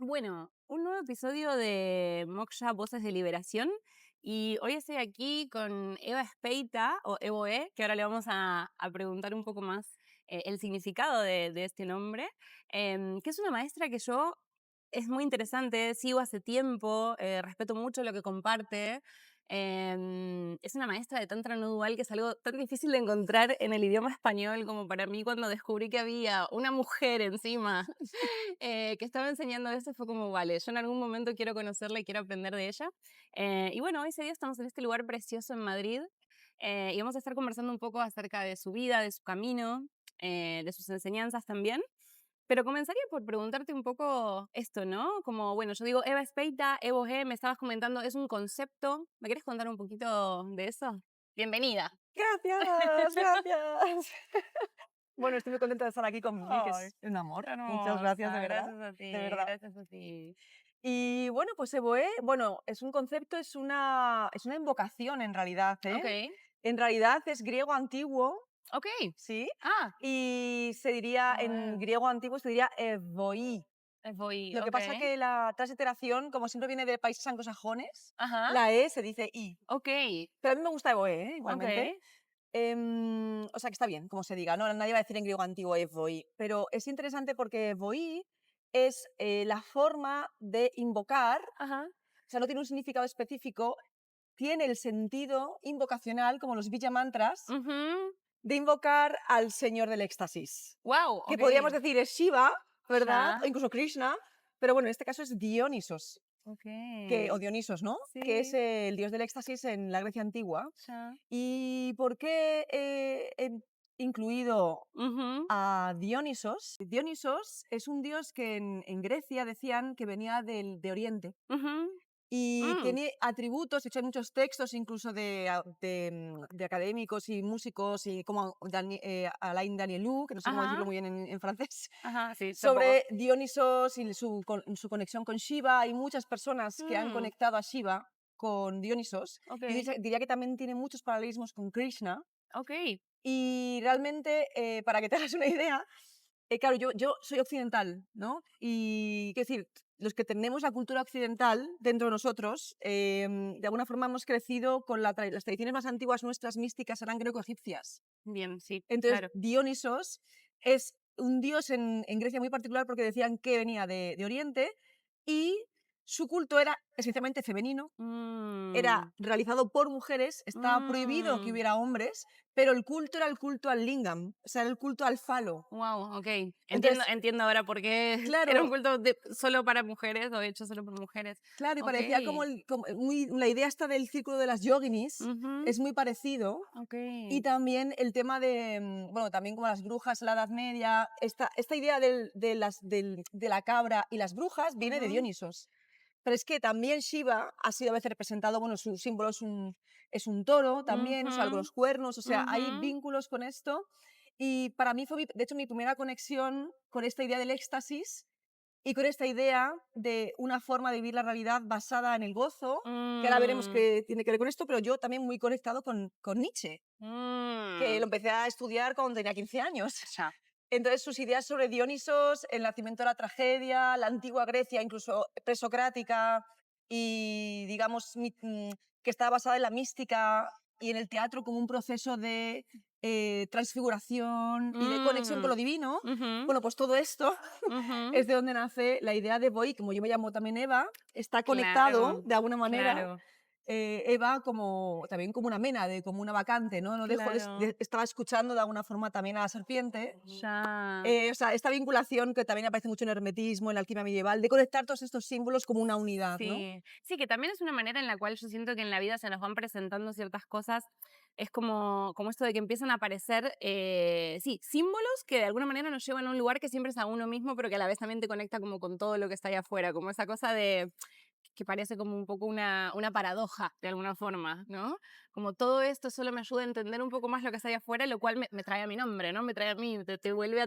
Bueno, un nuevo episodio de Moksha Voces de Liberación y hoy estoy aquí con Eva Espeita o Evoe, que ahora le vamos a preguntar un poco más el significado de este nombre, que es una maestra que yo es muy interesante, sigo hace tiempo, respeto mucho lo que comparte. Es una maestra de Tantra no dual que es algo tan difícil de encontrar en el idioma español como para mí cuando descubrí que había una mujer encima que estaba enseñando eso, fue como, vale, yo en algún momento quiero conocerla y quiero aprender de ella. Y bueno, hoy ese día estamos en este lugar precioso en Madrid y vamos a estar conversando un poco acerca de su vida, de su camino, de sus enseñanzas también. Pero comenzaría por preguntarte un poco esto, ¿no? Como, bueno, yo digo Eva Espeita, Evo G, me estabas comentando, es un concepto. ¿Me quieres contar un poquito de eso? Bienvenida. Gracias, gracias. Bueno, estoy muy contenta de estar aquí con Vivi, que Ay, es un amor. Muchas gracias, hermosa, gracias a de ti, verdad. gracias a ti. Y bueno, pues Eboé, bueno, es un concepto, es una invocación en realidad, ¿eh? Ok, En realidad es griego antiguo, ok. ¿sí? Ah, Y se diría, a en ver. griego antiguo se diría Evoí. Voy, Lo que pasa okey. que la transliteración, como siempre viene de países anglosajones, Ajá, la E se dice I. okey, Pero a mí me gusta Eboé, ¿eh? Igualmente. okey. O sea, que está bien, como se diga, ¿no? Nadie va a decir en griego antiguo evoi, pero es interesante porque evoi es la forma de invocar, Ajá. o sea, no tiene un significado específico, tiene el sentido invocacional, como los Villa Mantras, Ujú. de invocar al señor del éxtasis, Guau, que podríamos okey. decir es Shiva, ¿verdad? O Ya. incluso Krishna, pero bueno, en este caso es Dionisos, o Okey. Dionisos, ¿no? Que es Sí, el dios del éxtasis en la Grecia antigua. ya. ¿Y por qué he incluido Ujú, a Dionisos? Dionisos es un dios que en Grecia decían que venía de Oriente ujú. y Mm, tiene atributos, de hecho hay muchos textos incluso de académicos y músicos y como Alain Danielou, que no sé cómo ajá, decirlo muy bien en francés, ajá, sí, tampoco. sobre Dionisos y su conexión con Shiva. Hay muchas personas que han Mm, conectado a Shiva con Dionisos y okey, diría que también tiene muchos paralelismos con Krishna. okey. Y realmente, para que te hagas una idea, claro, yo soy occidental, ¿no? Y, quiero decir, los que tenemos la cultura occidental dentro de nosotros, de alguna forma hemos crecido con las tradiciones más antiguas nuestras místicas eran greco-egipcias. Bien, sí, Entonces, claro. Dionisos es un dios en Grecia muy particular porque decían que venía de Oriente y su culto era esencialmente femenino, era Mm, realizado por mujeres, estaba prohibido que mm. hubiera hombres, pero el culto era el culto al lingam, o sea, era el culto al falo. Guau, okey. Entiendo Entonces, entiendo ahora por qué era un claro, culto de solo para mujeres, o hecho solo por mujeres. claro, y parecía como, Okey. la idea esta del círculo de las yoginis Ujú. es muy parecido. Y Okey. también el tema de, bueno, también como las brujas en la Edad Media, esta idea de la cabra y las brujas viene de Ujú. Dionisos. Pero es que también Shiva ha sido a veces representado, bueno, su símbolo es un toro también, o sea, Ujú. los cuernos, o sea, hay Ujú. vínculos con esto. Y para mí fue, de hecho, mi primera conexión con esta idea del éxtasis y con esta idea de una forma de vivir la realidad basada en el gozo, que ahora veremos Mm. qué tiene que ver con esto, pero yo también muy conectado con Nietzsche, que lo Mm. empecé a estudiar cuando tenía 15 años. Ya. Entonces, sus ideas sobre Dionisos, el nacimiento de la tragedia, la antigua Grecia, incluso presocrática, y digamos que estaba basada en la mística y en el teatro como un proceso de transfiguración y de conexión con Mm. lo divino. Ujú. Bueno, pues todo esto Ujú. es de donde nace la idea de Boy, como yo me llamo también Eva, está conectado Claro, de alguna manera. claro, Eva como también como una mena, como una vacante, ¿no? No dejo claro. estaba escuchando de alguna forma también a la serpiente. Ya. O sea, esta vinculación que también aparece mucho en el hermetismo, en la alquimia medieval, de conectar todos estos símbolos como una unidad, ¿no? Sí, sí, que también es una manera en la cual yo siento que en la vida se nos van presentando ciertas cosas, es como esto de que empiezan a aparecer, sí, símbolos que de alguna manera nos llevan a un lugar que siempre es a uno mismo, pero que a la vez también te conecta como con todo lo que está ahí afuera, como esa cosa de que parece como un poco una paradoja de alguna forma, ¿no? Como todo esto solo me ayuda a entender un poco más lo que está ahí afuera, lo cual me trae a mi nombre, ¿no? Me trae a mí, te vuelve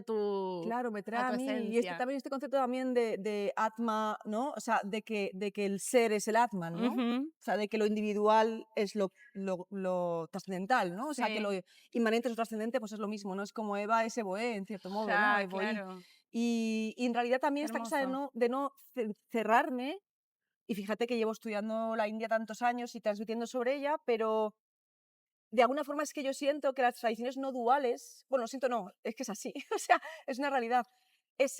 Claro, me trae a a tu mí. Y esencia. también este concepto también de Atma, ¿no? O sea, de que el ser es el Atman, ¿no? Ujú, O sea, de que lo individual es lo trascendental, ¿no? O sea, que lo sí, inmanente es lo trascendente, pues es lo mismo, ¿no? Es como Eva es Evoé, en cierto modo, ¿no? ya, Evoí. claro. Y en realidad también esta cosa Hermoso. de no cerrarme, y fíjate que llevo estudiando la India tantos años y transmitiendo sobre ella, pero de alguna forma es que yo siento que las tradiciones no duales, bueno, siento no, es que es así, o sea, es una realidad.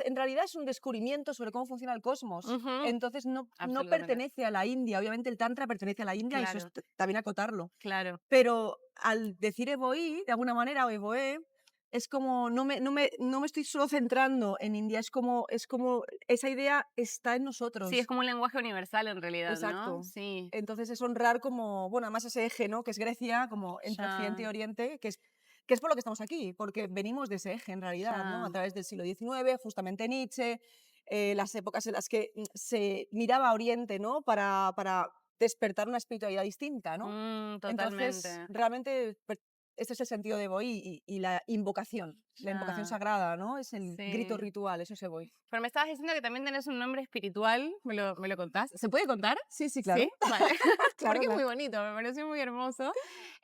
En realidad es un descubrimiento sobre cómo funciona el cosmos. Ujú, Entonces no absolutamente. pertenece a la India. Obviamente el Tantra pertenece a la India y eso es Claro, también acotarlo. claro. Pero al decir Evoí, de alguna manera, o Evoé, es como no me estoy solo centrando en India, es como esa idea está en Sí, es nosotros. como un lenguaje universal en realidad, ¿no? Exacto. Sí, Entonces es honrar como, bueno, además ese eje, ¿no? Que es Grecia, como entre Occidente ya, y Oriente, que es por lo que estamos aquí, porque venimos de ese eje en realidad, ¿no? A ya. través del siglo XIX, justamente Nietzsche, las épocas en las que se miraba a Oriente, ¿no? Para despertar una espiritualidad distinta, ¿no? Entonces, Totalmente. realmente, este es el sentido de Boí y la invocación Ya, sagrada, ¿no? Es el grito sí. ritual, eso es Boí. Pero me estabas diciendo que también tenés un nombre espiritual, me lo contás? ¿Se puede contar? Sí, sí, Sí, claro. vale. Claro, Porque es claro. muy bonito, me pareció muy hermoso.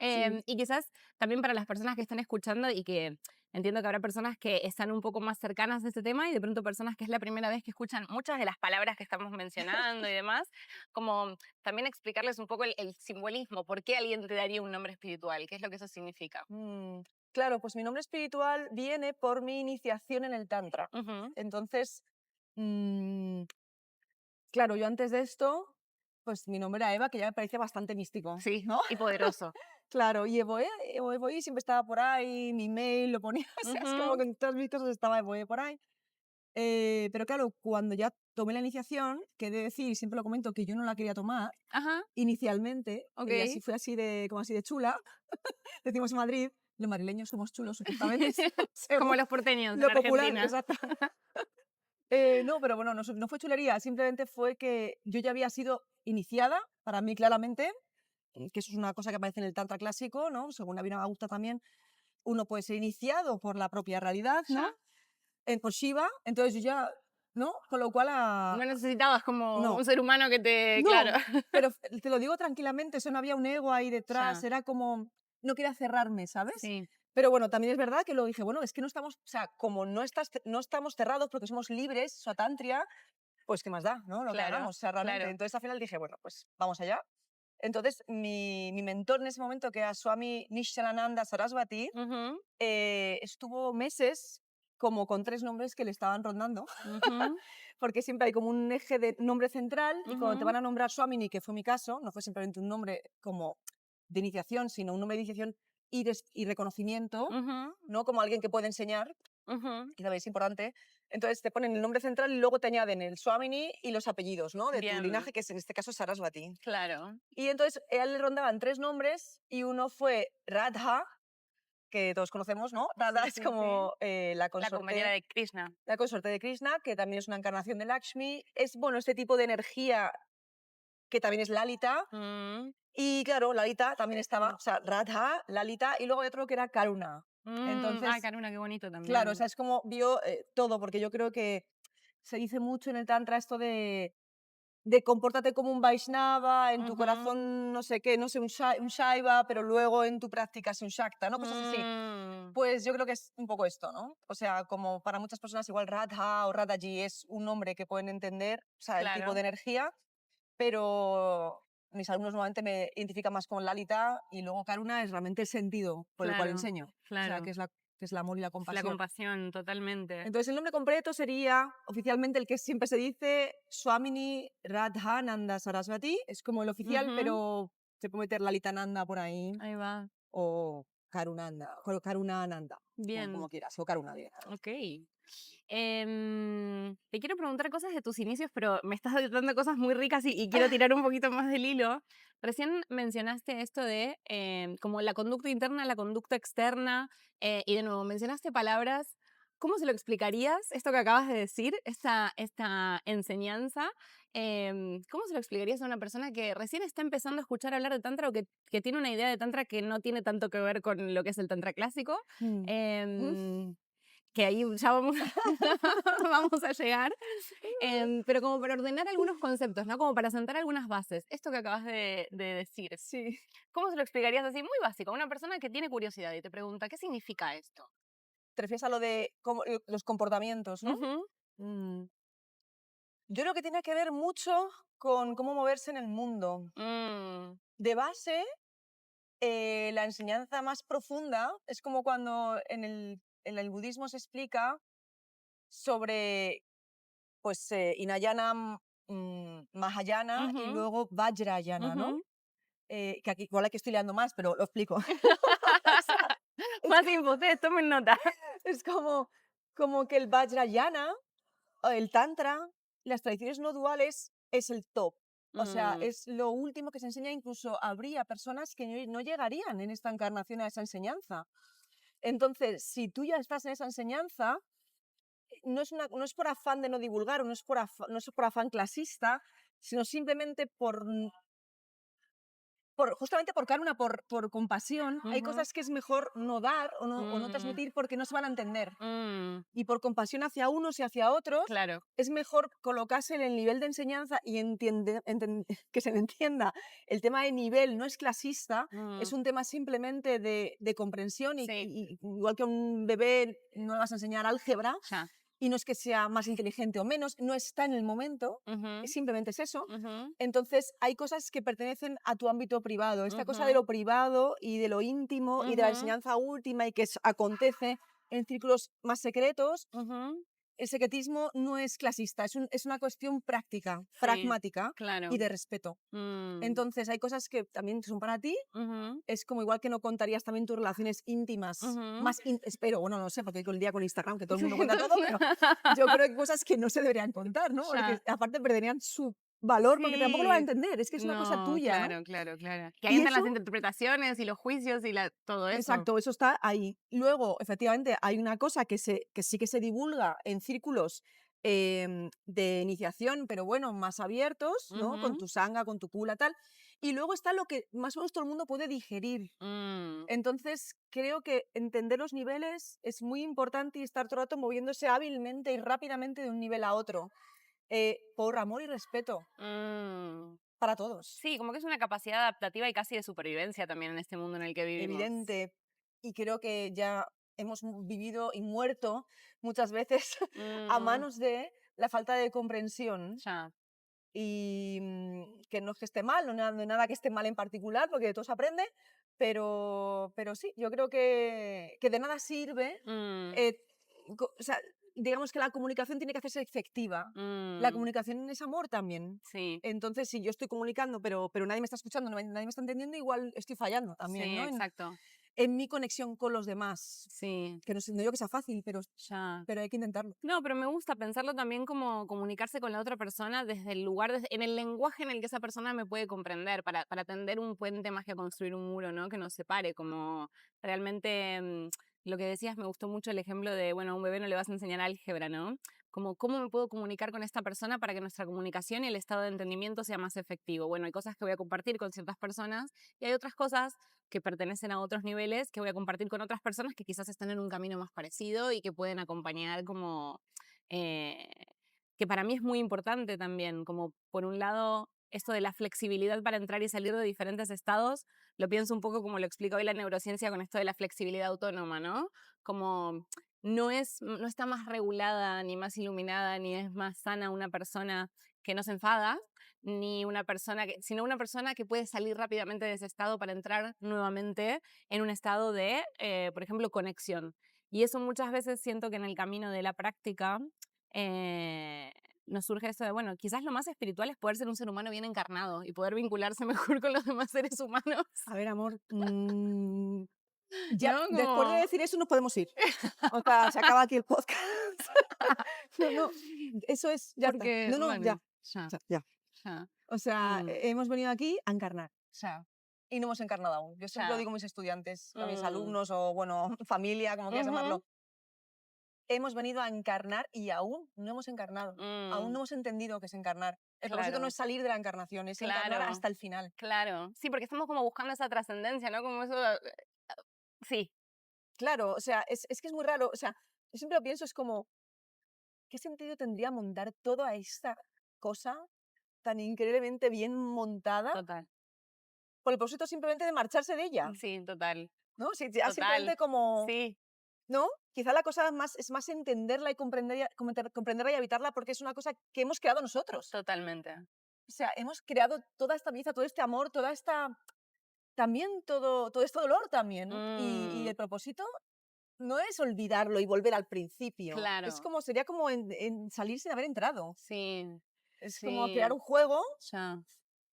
Sí. Y quizás también para las personas que están escuchando y que entiendo que habrá personas que están un poco más cercanas a este tema y de pronto personas que es la primera vez que escuchan muchas de las palabras que estamos mencionando y demás, como también explicarles un poco el simbolismo, por qué alguien te daría un nombre espiritual, qué es lo que eso significa. Claro, pues mi nombre espiritual viene por mi iniciación en el Tantra. Ujú, Entonces, mm, claro, yo antes de esto, pues mi nombre era Eva, que ya me parecía bastante místico, sí, ¿no? y poderoso. Claro, y Evoe siempre estaba por ahí, mi mail lo ponía, o sea, es como Ujú, que en todas mis cosas estaba Evoe por ahí. Pero claro, cuando ya tomé la iniciación, que he de decir, y siempre lo comento, que yo no la quería tomar ajá, inicialmente, y así ok. fue así de, como así de chula, decimos en Madrid, los madrileños somos chulos, supuestamente, Como según los porteños en lo popular, Argentina. exacto. No, pero bueno, no fue chulería, simplemente fue que yo ya había sido iniciada, para mí claramente, que eso es una cosa que aparece en el Tantra clásico, ¿no? Según la Vinagauta también, uno puede ser iniciado por la propia realidad, ¿no? Ya. Por Shiva, entonces yo ya, ¿no? Con lo cual, No necesitabas como no, un ser humano que te claro. no, pero te lo digo tranquilamente, eso no había un ego ahí detrás, Ya, era como, no quería cerrarme, ¿sabes? sí, Pero bueno, también es verdad que lo dije, bueno, es que no estamos, o sea, como no estamos cerrados porque somos libres, Swatantria, pues qué más da, ¿no? Lo que claro, hagamos, o sea, realmente. claro. Entonces al final dije, bueno, pues vamos allá. Entonces mi mentor en ese momento, que era Swami Nishyananda Sarasvati, Ujú, estuvo meses como con 3 nombres que le estaban rondando, ujú, porque siempre hay como un eje de nombre central y cuando te ujú, van a nombrar Swamini, que fue mi caso, no fue simplemente un nombre como de iniciación, sino un nombre de iniciación y reconocimiento, ujú, ¿no? Como alguien que puede enseñar, ujú. que también es importante. Entonces te ponen el nombre central y luego te añaden el Swamini y los apellidos, ¿no? De tu Bien, linaje, que es en este caso Sarasvati. claro. Y entonces a él le rondaban 3 nombres y uno fue Radha, que todos conocemos, ¿no? Radha Sí, es sí, sí. como La compañera de Krishna. la consorte de Krishna, que también es una encarnación de Lakshmi. Es, bueno, este tipo de energía que también es Lalita. Mm, Y claro, Lalita también estaba, sí. o sea, Radha, Lalita, y luego hay otro que era Karuna. Ay, Entonces, Karuna, qué bonito claro, o también. sea, es como vio todo, porque yo creo que se dice mucho en el Tantra esto de compórtate como un Vaishnava, en tu Ujú. corazón no sé qué, no sé, un Shaiva, pero luego en tu práctica es un Shakta, ¿no? Cosas así. Mm, Pues yo creo que es un poco esto, ¿no? O sea, como para muchas personas igual Radha o Radhaji es un nombre que pueden entender, o sea, el tipo claro, de energía, pero mis alumnos normalmente me identifican más con Lalita y luego Karuna es realmente el sentido por el cual claro, enseño, o sea, claro. que es el amor y la La compasión. compasión, totalmente. Entonces el nombre completo sería oficialmente el que siempre se dice Swamini Radhananda Sarasvati, es como el oficial, Ujú, pero se puede meter Lalitananda por ahí ahí va. o Karunananda, como Bien, quieras, o Karuna directamente. ok. Te quiero preguntar cosas de tus inicios, pero me estás dando cosas muy ricas y quiero tirar un poquito más del hilo. Recién mencionaste esto de como la conducta interna, la conducta externa, y de nuevo mencionaste palabras. ¿Cómo se lo explicarías, esto que acabas de decir, esta enseñanza? ¿Cómo se lo explicarías a una persona que recién está empezando a escuchar hablar de Tantra o que tiene una idea de Tantra que no tiene tanto que ver con lo que es el Tantra clásico? Mm. Mm. Em, que ahí ya vamos, vamos a llegar, pero como para ordenar algunos conceptos, ¿no? Como para sentar algunas bases. Esto que acabas de decir, Sí. ¿cómo se lo explicarías así? Muy básico, a una persona que tiene curiosidad y te pregunta, ¿qué significa esto? te refieres a lo de los comportamientos, ¿no? Ujú. Mm, Yo creo que tiene que ver mucho con cómo moverse en el mundo. Mm, De base, la enseñanza más profunda es como cuando en el budismo se explica sobre pues Hinayana, Mahayana y ujú, luego Vajrayana, ¿no? ujú. Que aquí igual aquí estoy liando más, pero lo explico. O sea, es, Más info, ustedes tomen nota. es como que el Vajrayana, o el Tantra, las tradiciones no duales es el top. O sea, Mm, es lo último que se enseña, incluso habría personas que no llegarían en esta encarnación a esa enseñanza. Entonces, si tú ya estás en esa enseñanza, no es por afán de no divulgar, o no es por afán clasista, sino simplemente justamente por karma, por compasión. Hay ujú, cosas que es mejor no dar o no mm, transmitir porque no se van a entender. mm, Y por compasión hacia unos y hacia otros, claro. es mejor colocarse en el nivel de enseñanza y que se entienda. El tema de nivel no es clasista, Mm, es un tema simplemente de comprensión sí, y igual que a un bebé no le vas a enseñar álgebra, ya. y no es que sea más inteligente o menos, no está en el momento, Ujú, simplemente es eso. ujú, Entonces, hay cosas que pertenecen a tu ámbito privado. Esta cosa de ujú, lo privado y de lo íntimo y de la ujú, enseñanza última y que acontece en círculos más secretos, ujú. el secretismo no es clasista, es una cuestión práctica, Sí, pragmática y claro. de respeto. Mm, Entonces, hay cosas que también son para ti. ujú, Es como igual que no contarías también tus relaciones íntimas, ujú. espero, bueno, no sé, porque hoy el día con Instagram que todo el Sí, mundo cuenta todo, pero yo creo que hay cosas que no se deberían contar, ¿no? Porque ya. aparte perderían su valor porque tampoco lo va a Sí. entender, es que es una cosa No, tuya, ¿no? claro, claro, claro. Que ahí Y entran eso, las interpretaciones y los juicios y todo eso. exacto, eso está ahí. Luego, efectivamente, hay una cosa que sí que se divulga en círculos de iniciación, pero bueno, más abiertos, ¿no? Con Ujú, tu sanga, con tu pula, tal. Y luego está lo que más o menos todo el mundo puede digerir. mm, Entonces, creo que entender los niveles es muy importante y estar todo el rato moviéndose hábilmente y rápidamente de un nivel a otro, por amor y respeto mm. para todos. Sí, como que es una capacidad adaptativa y casi de supervivencia también en este mundo en el que vivimos. Evidente, y creo que ya hemos vivido y muerto muchas veces a Mm, manos de la falta de comprensión. ya. Y que no es que esté mal, no hay nada que esté mal en particular, porque de todo se aprende, pero sí, yo creo que de nada sirve, Mm, eh, o sea, digamos que la comunicación tiene que hacerse efectiva. La mm, comunicación es amor también. sí, Entonces, si yo estoy comunicando, pero nadie me está escuchando, nadie me está entendiendo, igual estoy fallando también, sí, ¿no? exacto. En mi conexión con los demás. Sí, Que no digo que sea fácil, ya. pero hay que intentarlo. No, pero me gusta pensarlo también como comunicarse con la otra persona desde el lugar, en el lenguaje en el que esa persona me puede comprender, para tender un puente más que construir un muro, ¿no? Que nos separe, como realmente lo que decías, me gustó mucho el ejemplo de, bueno, a un bebé no le vas a enseñar álgebra, ¿no? Como cómo me puedo comunicar con esta persona para que nuestra comunicación y el estado de entendimiento sea más efectivo. Bueno, hay cosas que voy a compartir con ciertas personas y hay otras cosas que pertenecen a otros niveles que voy a compartir con otras personas que quizás están en un camino más parecido y que pueden acompañar como, eh, que para mí es muy importante también, como por un lado esto de la flexibilidad para entrar y salir de diferentes estados, lo pienso un poco como lo explica hoy la neurociencia con esto de la flexibilidad autónoma, ¿no? Como no está más regulada, ni más iluminada, ni es más sana una persona que no se enfada, ni una persona sino una persona que puede salir rápidamente de ese estado para entrar nuevamente en un estado de, por ejemplo, conexión. Y eso muchas veces siento que en el camino de la práctica eh, nos surge eso de, bueno, quizás lo más espiritual es poder ser un ser humano bien encarnado y poder vincularse mejor con los demás seres humanos, A ver, amor, ya, ¿no? después de Como... decir eso nos podemos ir. O sea, se acaba aquí el podcast. No, no, eso es, ya está. Porque, No, no, ya, bueno, ya, ya. ya, O sea, mm, hemos venido aquí a encarnar ya, y no hemos encarnado aún. Yo siempre lo ya, digo a mis estudiantes, a mis mm, alumnos o, bueno, familia, como quieras ujú, llamarlo. Hemos venido a encarnar y aún no hemos encarnado. Aún mm, no hemos entendido qué es encarnar. El propósito no claro, es salir de la encarnación, es encarnar claro, hasta el final. claro. Sí, porque estamos como buscando esa trascendencia, ¿no? Como eso, sí, Claro, o sea, es que es muy raro. O sea, yo siempre lo pienso, es como, ¿qué sentido tendría montar toda esta cosa tan increíblemente bien montada total. por el propósito simplemente de marcharse de ella? Sí, total, ¿No? Si ya total. simplemente como, Sí, ¿no? quizá la cosa es más entenderla y comprenderla y habitarla porque es una cosa que hemos creado nosotros. Totalmente. O sea, hemos creado toda esta belleza, todo este amor, toda esta... También todo este dolor también, ¿no? Y Mm, el propósito no es olvidarlo y volver al principio. Es claro, como, sería como en salir sin haber entrado. sí, Es como crear sí, un juego, ya.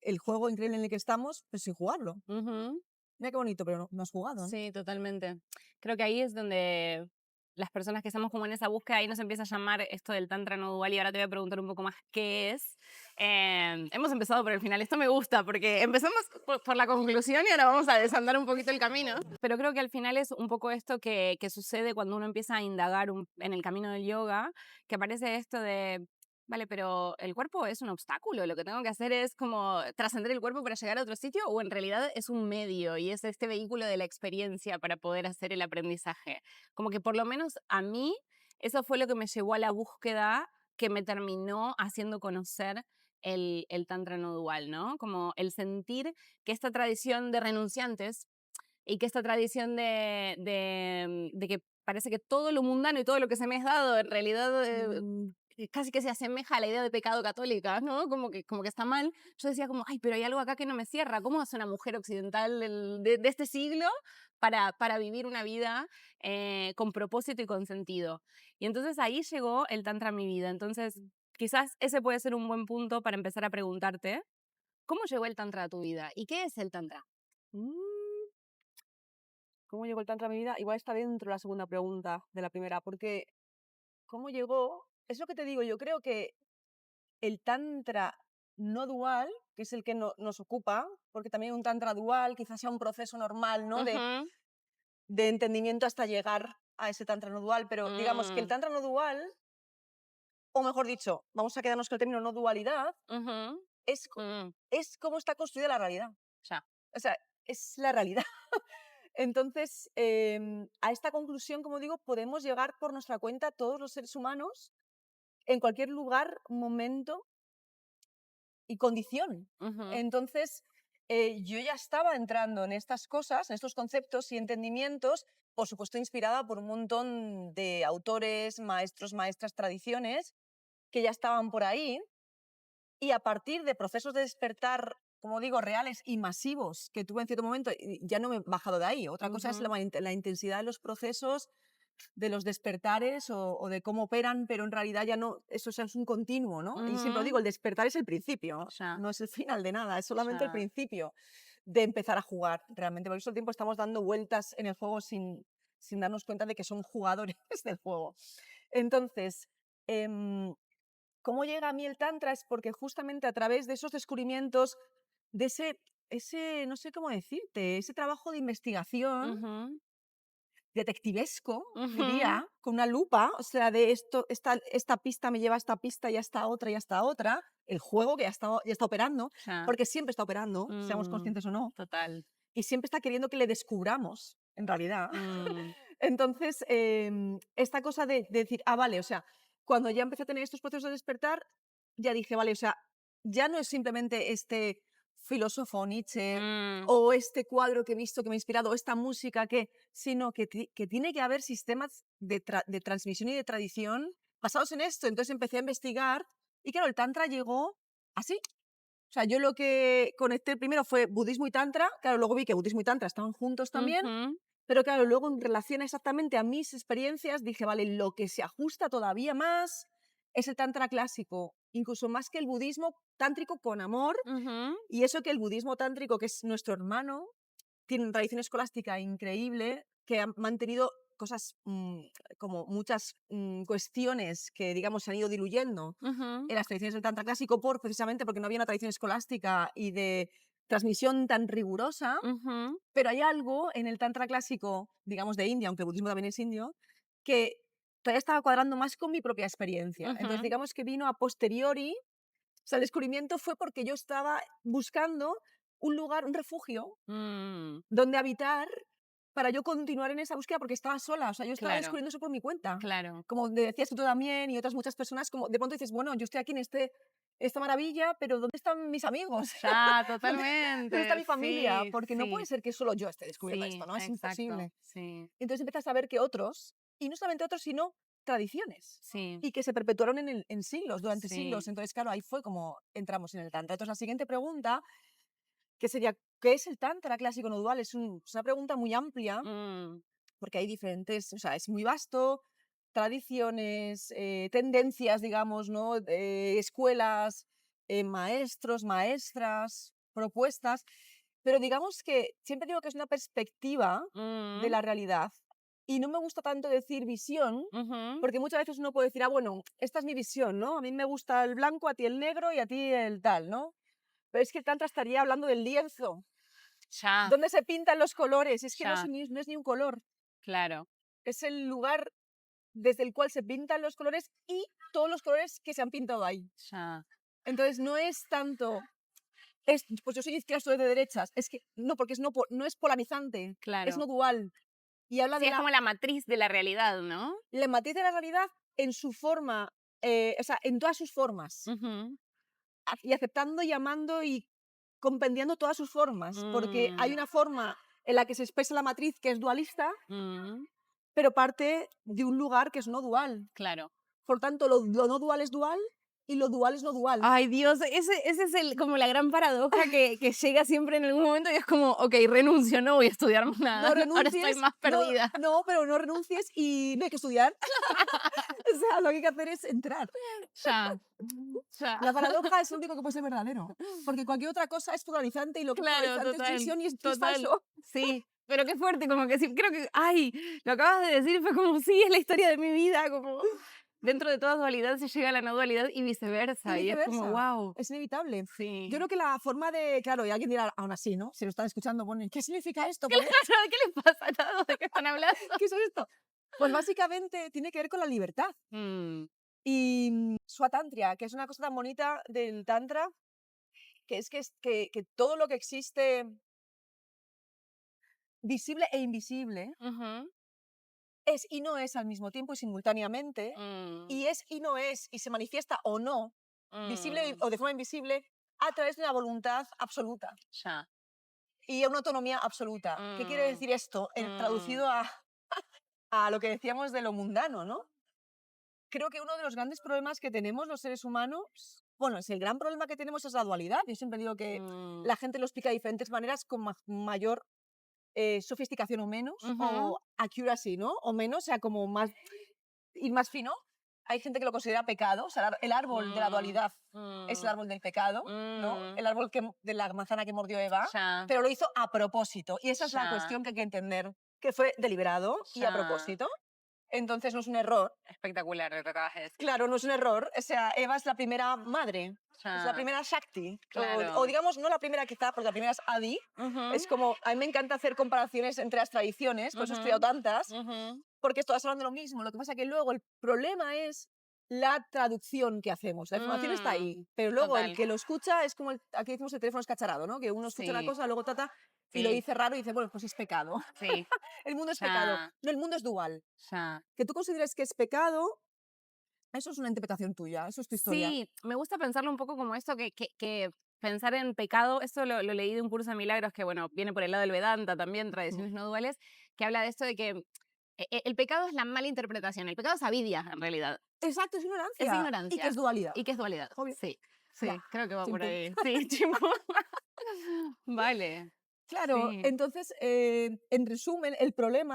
el juego increíble en el que estamos, pues sin jugarlo. Ujú. Mira qué bonito, pero no has jugado, ¿no? Sí, totalmente. Creo que ahí es donde las personas que estamos como en esa búsqueda, ahí nos empieza a llamar esto del tantra no dual y ahora te voy a preguntar un poco más qué es. Hemos empezado por el final, esto me gusta porque empezamos por la conclusión y ahora vamos a desandar un poquito el camino. Pero creo que al final es un poco esto que sucede cuando uno empieza a indagar en el camino del yoga, que aparece esto de vale, pero ¿el cuerpo es un obstáculo? ¿Lo que tengo que hacer es como trascender el cuerpo para llegar a otro sitio? ¿O en realidad es un medio y es este vehículo de la experiencia para poder hacer el aprendizaje? Como que por lo menos a mí eso fue lo que me llevó a la búsqueda que me terminó haciendo conocer el Tantra no dual, ¿no? Como el sentir que esta tradición de renunciantes y que esta tradición de que parece que todo lo mundano y todo lo que se me es dado en realidad casi que se asemeja a la idea de pecado católica, ¿no? Como que está mal. Yo decía como, ay, pero hay algo acá que no me cierra. ¿Cómo hace una mujer occidental de este siglo para vivir una vida con propósito y con sentido? Y entonces ahí llegó el Tantra a mi vida. Entonces quizás ese puede ser un buen punto para empezar a preguntarte, ¿cómo llegó el Tantra a tu vida? ¿Y qué es el Tantra? Mm, ¿Cómo llegó el tantra a mi vida? Igual está dentro la segunda pregunta de la primera, porque ¿cómo llegó? Es lo que te digo, yo creo que el tantra no dual, que es el que nos ocupa, porque también un tantra dual quizás sea un proceso normal, ¿no? Ujú. De entendimiento hasta llegar a ese tantra no dual, pero digamos que el Mm, tantra no dual, o mejor dicho, vamos a quedarnos con el término no dualidad, ujú, es, mm, es cómo está construida la realidad. ya. O sea, es la realidad. Entonces, a esta conclusión, como digo, podemos llegar por nuestra cuenta todos los seres humanos en cualquier lugar, momento y condición. Ujú, Entonces, yo ya estaba entrando en estas cosas, en estos conceptos y entendimientos, por supuesto inspirada por un montón de autores, maestros, maestras, tradiciones que ya estaban por ahí, y a partir de procesos de despertar, como digo, reales y masivos que tuve en cierto momento, y ya no me he bajado de ahí. Otra cosa es ujú, la intensidad de los procesos, de los despertares o de cómo operan, pero en realidad ya no, eso ya es un continuo, ¿no? Y siempre lo ujú, digo, el despertar es el principio, ya, no es el final de nada, es solamente el ya. principio de empezar a jugar realmente, porque todo el tiempo estamos dando vueltas en el juego sin darnos cuenta de que son jugadores del juego. Entonces, em, ¿cómo llega a mí el tantra? Es porque justamente a través de esos descubrimientos, de ese no sé cómo decirte, ese trabajo de investigación Ujú, detectivesco, ujú, diría, con una lupa, o sea, de esto, esta pista me lleva a esta pista y a esta otra y a esta otra, el juego que ya está operando, ya. porque siempre está operando, seamos Mm, conscientes o no, total. y siempre está queriendo que le descubramos, en realidad. Mm, Entonces, esta cosa de decir, ah, vale, o sea, cuando ya empecé a tener estos procesos de despertar, ya dije, vale, o sea, ya no es simplemente este filósofo Nietzsche mm, o este cuadro que he visto que me ha inspirado, o esta música sino que tiene que haber sistemas de transmisión y de tradición basados en esto. Entonces empecé a investigar y claro, el Tantra llegó así. O sea, yo lo que conecté primero fue budismo y tantra, claro, luego vi que budismo y tantra estaban juntos también, ujú, pero claro, luego en relación exactamente a mis experiencias, dije, vale, lo que se ajusta todavía más es el tantra clásico, incluso más que el budismo tántrico con amor, ujú, y eso que el budismo tántrico, que es nuestro hermano, tiene una tradición escolástica increíble, que ha mantenido cosas como muchas cuestiones que, digamos, se han ido diluyendo ujú, en las tradiciones del Tantra clásico precisamente porque no había una tradición escolástica y de transmisión tan rigurosa, ujú, pero hay algo en el Tantra clásico, digamos de India, aunque el budismo también es indio, que todavía estaba cuadrando más con mi propia experiencia. Entonces, ujú, digamos que vino a posteriori, o sea, el descubrimiento fue porque yo estaba buscando un lugar, un refugio mm, donde habitar para yo continuar en esa búsqueda porque estaba sola, o sea, yo estaba claro, descubriendo eso por mi cuenta. claro. Como decías tú también y otras muchas personas, como de pronto dices, bueno, yo estoy aquí en esta maravilla, pero ¿dónde están mis amigos? Ya, ¿Dónde está totalmente. mi familia? Sí, Porque no puede sí, ser que solo yo esté descubriendo esto, sí, ¿no? Es exacto. imposible. Sí. Entonces empiezas a ver que otros y no solamente otros, sino tradiciones, Sí, y que se perpetuaron en siglos, durante sí. siglos. Entonces, claro, ahí fue como entramos en el Tantra. Entonces, la siguiente pregunta, que sería, ¿qué es el Tantra clásico no dual? Es una pregunta muy amplia, Mm, porque hay diferentes, o sea, es muy vasto, tradiciones, tendencias, digamos, ¿no? Escuelas, maestros, maestras, propuestas, pero digamos que siempre digo que es una perspectiva de mm, la realidad y no me gusta tanto decir visión, ujú. porque muchas veces uno puede decir, ah, bueno, esta es mi visión, ¿no? A mí me gusta el blanco, a ti el negro y a ti el tal, ¿no? Pero es que el Tantra estaría hablando del lienzo, Ya, donde se pintan los colores, es que ya, no es ni un color, claro, es el lugar desde el cual se pintan los colores y todos los colores que se han pintado ahí. ya, Entonces no es tanto, pues yo soy de izquierdas, tú eres de derechas, es que no, porque es no es polarizante, es no claro. dual. Y habla Sí, de es como la matriz de la realidad, ¿no? la matiz de la realidad en su forma, o sea, en todas sus formas, Ujú. y aceptando y amando y compendiando todas sus formas, porque hay Mm, una forma en la que se expresa la matriz que es dualista, mm, pero parte de un lugar que es no dual. claro. Por tanto, lo no dual es dual y lo dual es no dual. Ay, Dios, ese es como la gran paradoja que llega siempre en algún momento y es como, ok, renuncio, no voy a estudiar más nada. No Ahora estoy renuncies, más perdida. no, pero no renuncies y no hay que estudiar. O sea, lo que hay que hacer es entrar. Ya, ya. La paradoja es lo único que puede ser verdadero, porque cualquier otra cosa es polarizante y lo que es Claro, polarizante es total, división y es total. falso. Sí, pero qué fuerte, como que sí, creo que, ay, lo acabas de decir, fue como, sí, es la historia de mi vida, como dentro de toda dualidad se llega a la no dualidad y Y viceversa, y es como, viceversa. wow, Es inevitable. Yo sí. creo que la forma de, claro, y alguien dirá, aún así, ¿no? Si lo están escuchando, bueno, ¿qué significa esto? Claro, ¿qué les pasa a todos? ¿De qué están hablando? ¿Qué es esto? Pues básicamente tiene que ver con la libertad. Mm, Y Swatantria, que es una cosa tan bonita del Tantra, que todo lo que existe, visible e invisible, ujú, es y no es al mismo tiempo y simultáneamente, mm, y es y no es, y se manifiesta o no, mm, o de forma invisible, a través de una voluntad absoluta ya, y una autonomía absoluta. ¿Qué quiere mm, decir esto? mm, Traducido a lo que decíamos de lo mundano, ¿no? Creo que uno de los grandes problemas que tenemos los seres humanos, bueno, es el gran problema que tenemos es la dualidad. Yo siempre digo que mm, la gente lo explica de diferentes maneras con mayor sofisticación o menos, ujú, o accuracy, ¿no? O menos, o sea, como más, ir más fino. Hay gente que lo considera pecado, o sea, el árbol de la mm, dualidad es el mm, árbol del pecado, ¿no? mm, El árbol de la manzana que mordió Eva, ya, pero lo hizo a propósito. Y esa es la ya, cuestión que hay que entender, que fue deliberado y a ya. propósito. Entonces no es un error. Espectacular lo que acabas de decir. Claro, no es un error. O sea, Eva es la primera madre, es la Ya, primera Shakti. O claro. digamos, no la primera quizá, porque la primera es Adi. Ujú, Es como, a mí me encanta hacer comparaciones entre las tradiciones, por eso he estudiado ujú, tantas, ujú. porque todas hablan de lo mismo. Lo que pasa que luego el problema es la traducción que hacemos. La información está Mm, ahí, pero luego el total. que lo escucha es como, aquí decimos el teléfono escacharado, ¿no? Que uno escucha una Sí, cosa, luego trata y lo sí, dice raro y dice, bueno, pues es pecado. sí. El mundo es pecado. Ya, No, el mundo es dual. ya. Que tú consideres que es pecado, eso es una interpretación tuya, eso es tu historia. Sí, me gusta pensarlo un poco como esto, que pensar en pecado, esto lo leí de un curso de milagros que, bueno, viene por el lado del Vedanta también, Mm. tradiciones no duales, que habla de esto de que el pecado es la mala interpretación, el pecado es avidia, en realidad, Exacto, es es ignorancia. ¿Y qué ignorancia. es dualidad? ¿Y qué es dualidad? Obvio. Sí, Ya, sí, creo que va por chimpún. ahí. Sí, chimbo. Vale, Claro, sí. entonces, en resumen,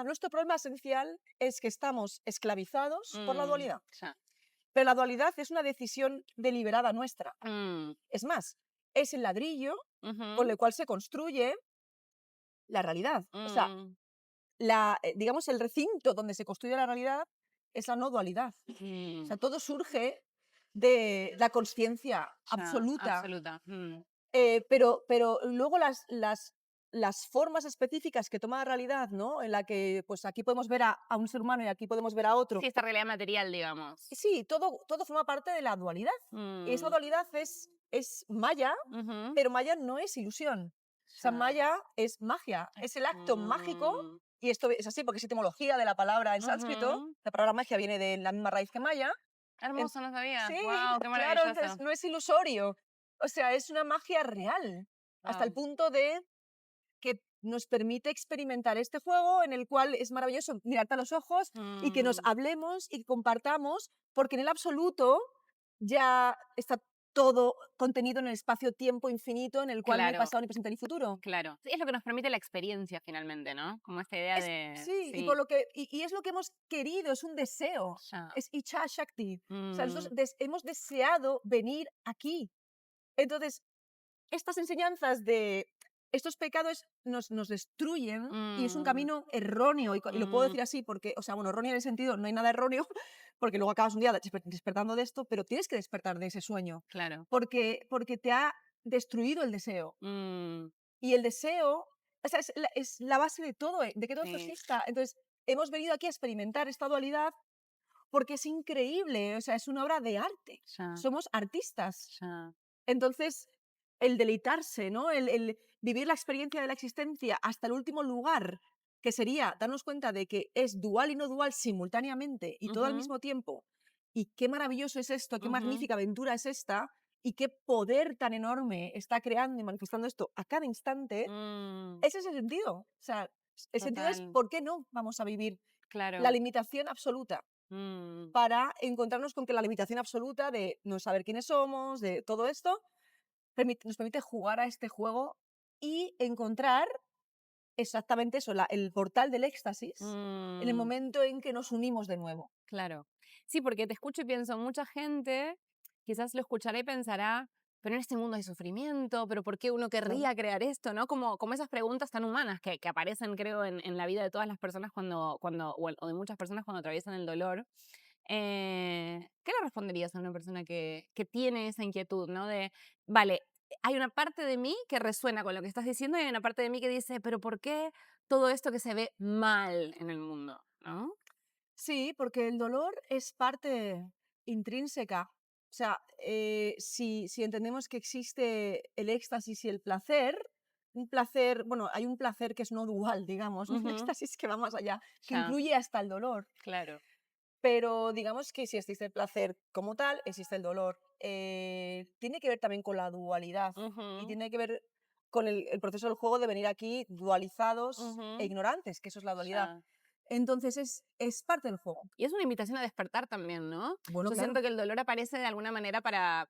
nuestro problema esencial es que estamos esclavizados por la Mm, dualidad. ya. Pero la dualidad es una decisión deliberada nuestra. Mm, Es más, es el ladrillo con ujú, el cual se construye la realidad. O sea, mm, digamos, el recinto donde se construye la realidad es la no dualidad. O mm, sea, todo surge de la conciencia ya, absoluta. absoluta. Pero luego las formas específicas que toma la realidad, ¿no? En la que, pues aquí podemos ver a un ser humano y aquí podemos ver a otro. Sí, esta realidad material, digamos. Sí, todo forma parte de la dualidad. Y esa Mm, dualidad es Maya, ujú, pero Maya no es ilusión. O sea, ya. Maya es magia, es el acto mágico, Mm, y esto es así porque es etimología de la palabra en sánscrito. ujú. La palabra magia viene de la misma raíz que Maya. En- Hermoso, no sabía. sí, Wow, qué claro, entonces maravilloso. no es ilusorio. O sea, es una magia real, hasta el Wow. punto de que nos permite experimentar este juego en el cual es maravilloso mirarte a los ojos y que nos hablemos y compartamos, porque en el absoluto ya está todo contenido en el espacio-tiempo infinito en el cual no hay Claro, pasado, ni presente, ni futuro. claro. Sí, es lo que nos permite la experiencia finalmente, ¿no? Como esta idea de... Sí, y, Sí, por lo que, y es lo que hemos querido, es un deseo, ya. es Icha Shakti. O sea, nosotros Mm, hemos deseado venir aquí. Entonces, estas enseñanzas de estos pecados nos destruyen y es un mm, camino erróneo, y lo puedo mm, decir así porque, o sea, bueno, erróneo en el sentido, no hay nada erróneo, porque luego acabas un día despertando de esto, pero tienes que despertar de ese sueño, claro. porque te ha destruido el deseo. Mm, Y el deseo, o sea, es la base de todo, de que todo esto sí, exista. Entonces, hemos venido aquí a experimentar esta dualidad porque es increíble, o sea, es una obra de arte. ya, Somos artistas. ya. Entonces, el deleitarse, ¿no? El vivir la experiencia de la existencia hasta el último lugar, que sería darnos cuenta de que es dual y no dual simultáneamente y todo al Ujú, mismo tiempo. Y qué maravilloso es esto, qué ujú, magnífica aventura es esta, y qué poder tan enorme está creando y manifestando esto a cada instante. mm, Ese es el sentido. O sea, el sentido es total, por qué no vamos a vivir la claro. limitación absoluta Mm, para encontrarnos con que la limitación absoluta de no saber quiénes somos, de todo esto, nos permite jugar a este juego y encontrar exactamente eso, el portal del éxtasis, en el mm. momento en que nos unimos de nuevo. Claro. Sí, porque te escucho y pienso, mucha gente quizás lo escuchará y pensará, pero en este mundo hay sufrimiento, pero ¿por qué uno Claro. querría crear esto? ¿No? Como esas preguntas tan humanas que aparecen, creo, en la vida de todas las personas o de muchas personas cuando atraviesan el dolor. ¿Qué le responderías a una persona que tiene esa inquietud, ¿no? De, vale, hay una parte de mí que resuena con lo que estás diciendo y hay una parte de mí que dice, pero ¿por qué todo esto que se ve mal en el mundo? ¿No? Sí, porque el dolor es parte intrínseca. O sea, si entendemos que existe el éxtasis y el placer, un placer, bueno, hay un placer que es no dual, digamos, un Ujú, éxtasis que va más allá, que ya. incluye hasta el dolor. Claro. Pero digamos que si existe el placer como tal, existe el dolor. Tiene que ver también con la dualidad y Ujú, tiene que ver con el proceso del juego de venir aquí dualizados e ujú, ignorantes, que eso es la dualidad. ya. Entonces es parte del juego. Y es una invitación a despertar también, ¿no? Bueno, Yo claro, siento que el dolor aparece de alguna manera para,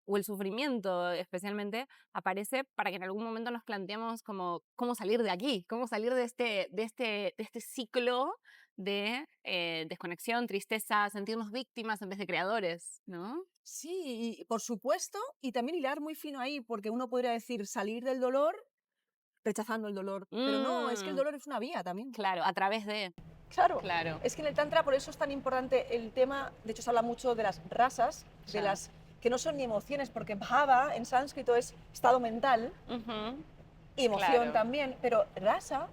o el sufrimiento especialmente, aparece para que en algún momento nos planteemos como cómo salir de aquí, cómo salir de este ciclo de desconexión, tristeza, sentirnos víctimas en vez de creadores, ¿no? sí, y por supuesto, y también hilar muy fino ahí, porque uno podría decir salir del dolor rechazando el dolor, pero no, es que el Mm, dolor es una vía también. claro, a través de, Claro, claro, es que en el Tantra por eso es tan importante el tema, de hecho se habla mucho de las rasas, de ya. las que no son ni emociones, porque bhava en sánscrito es estado mental Ujú, y emoción claro. también, pero rasa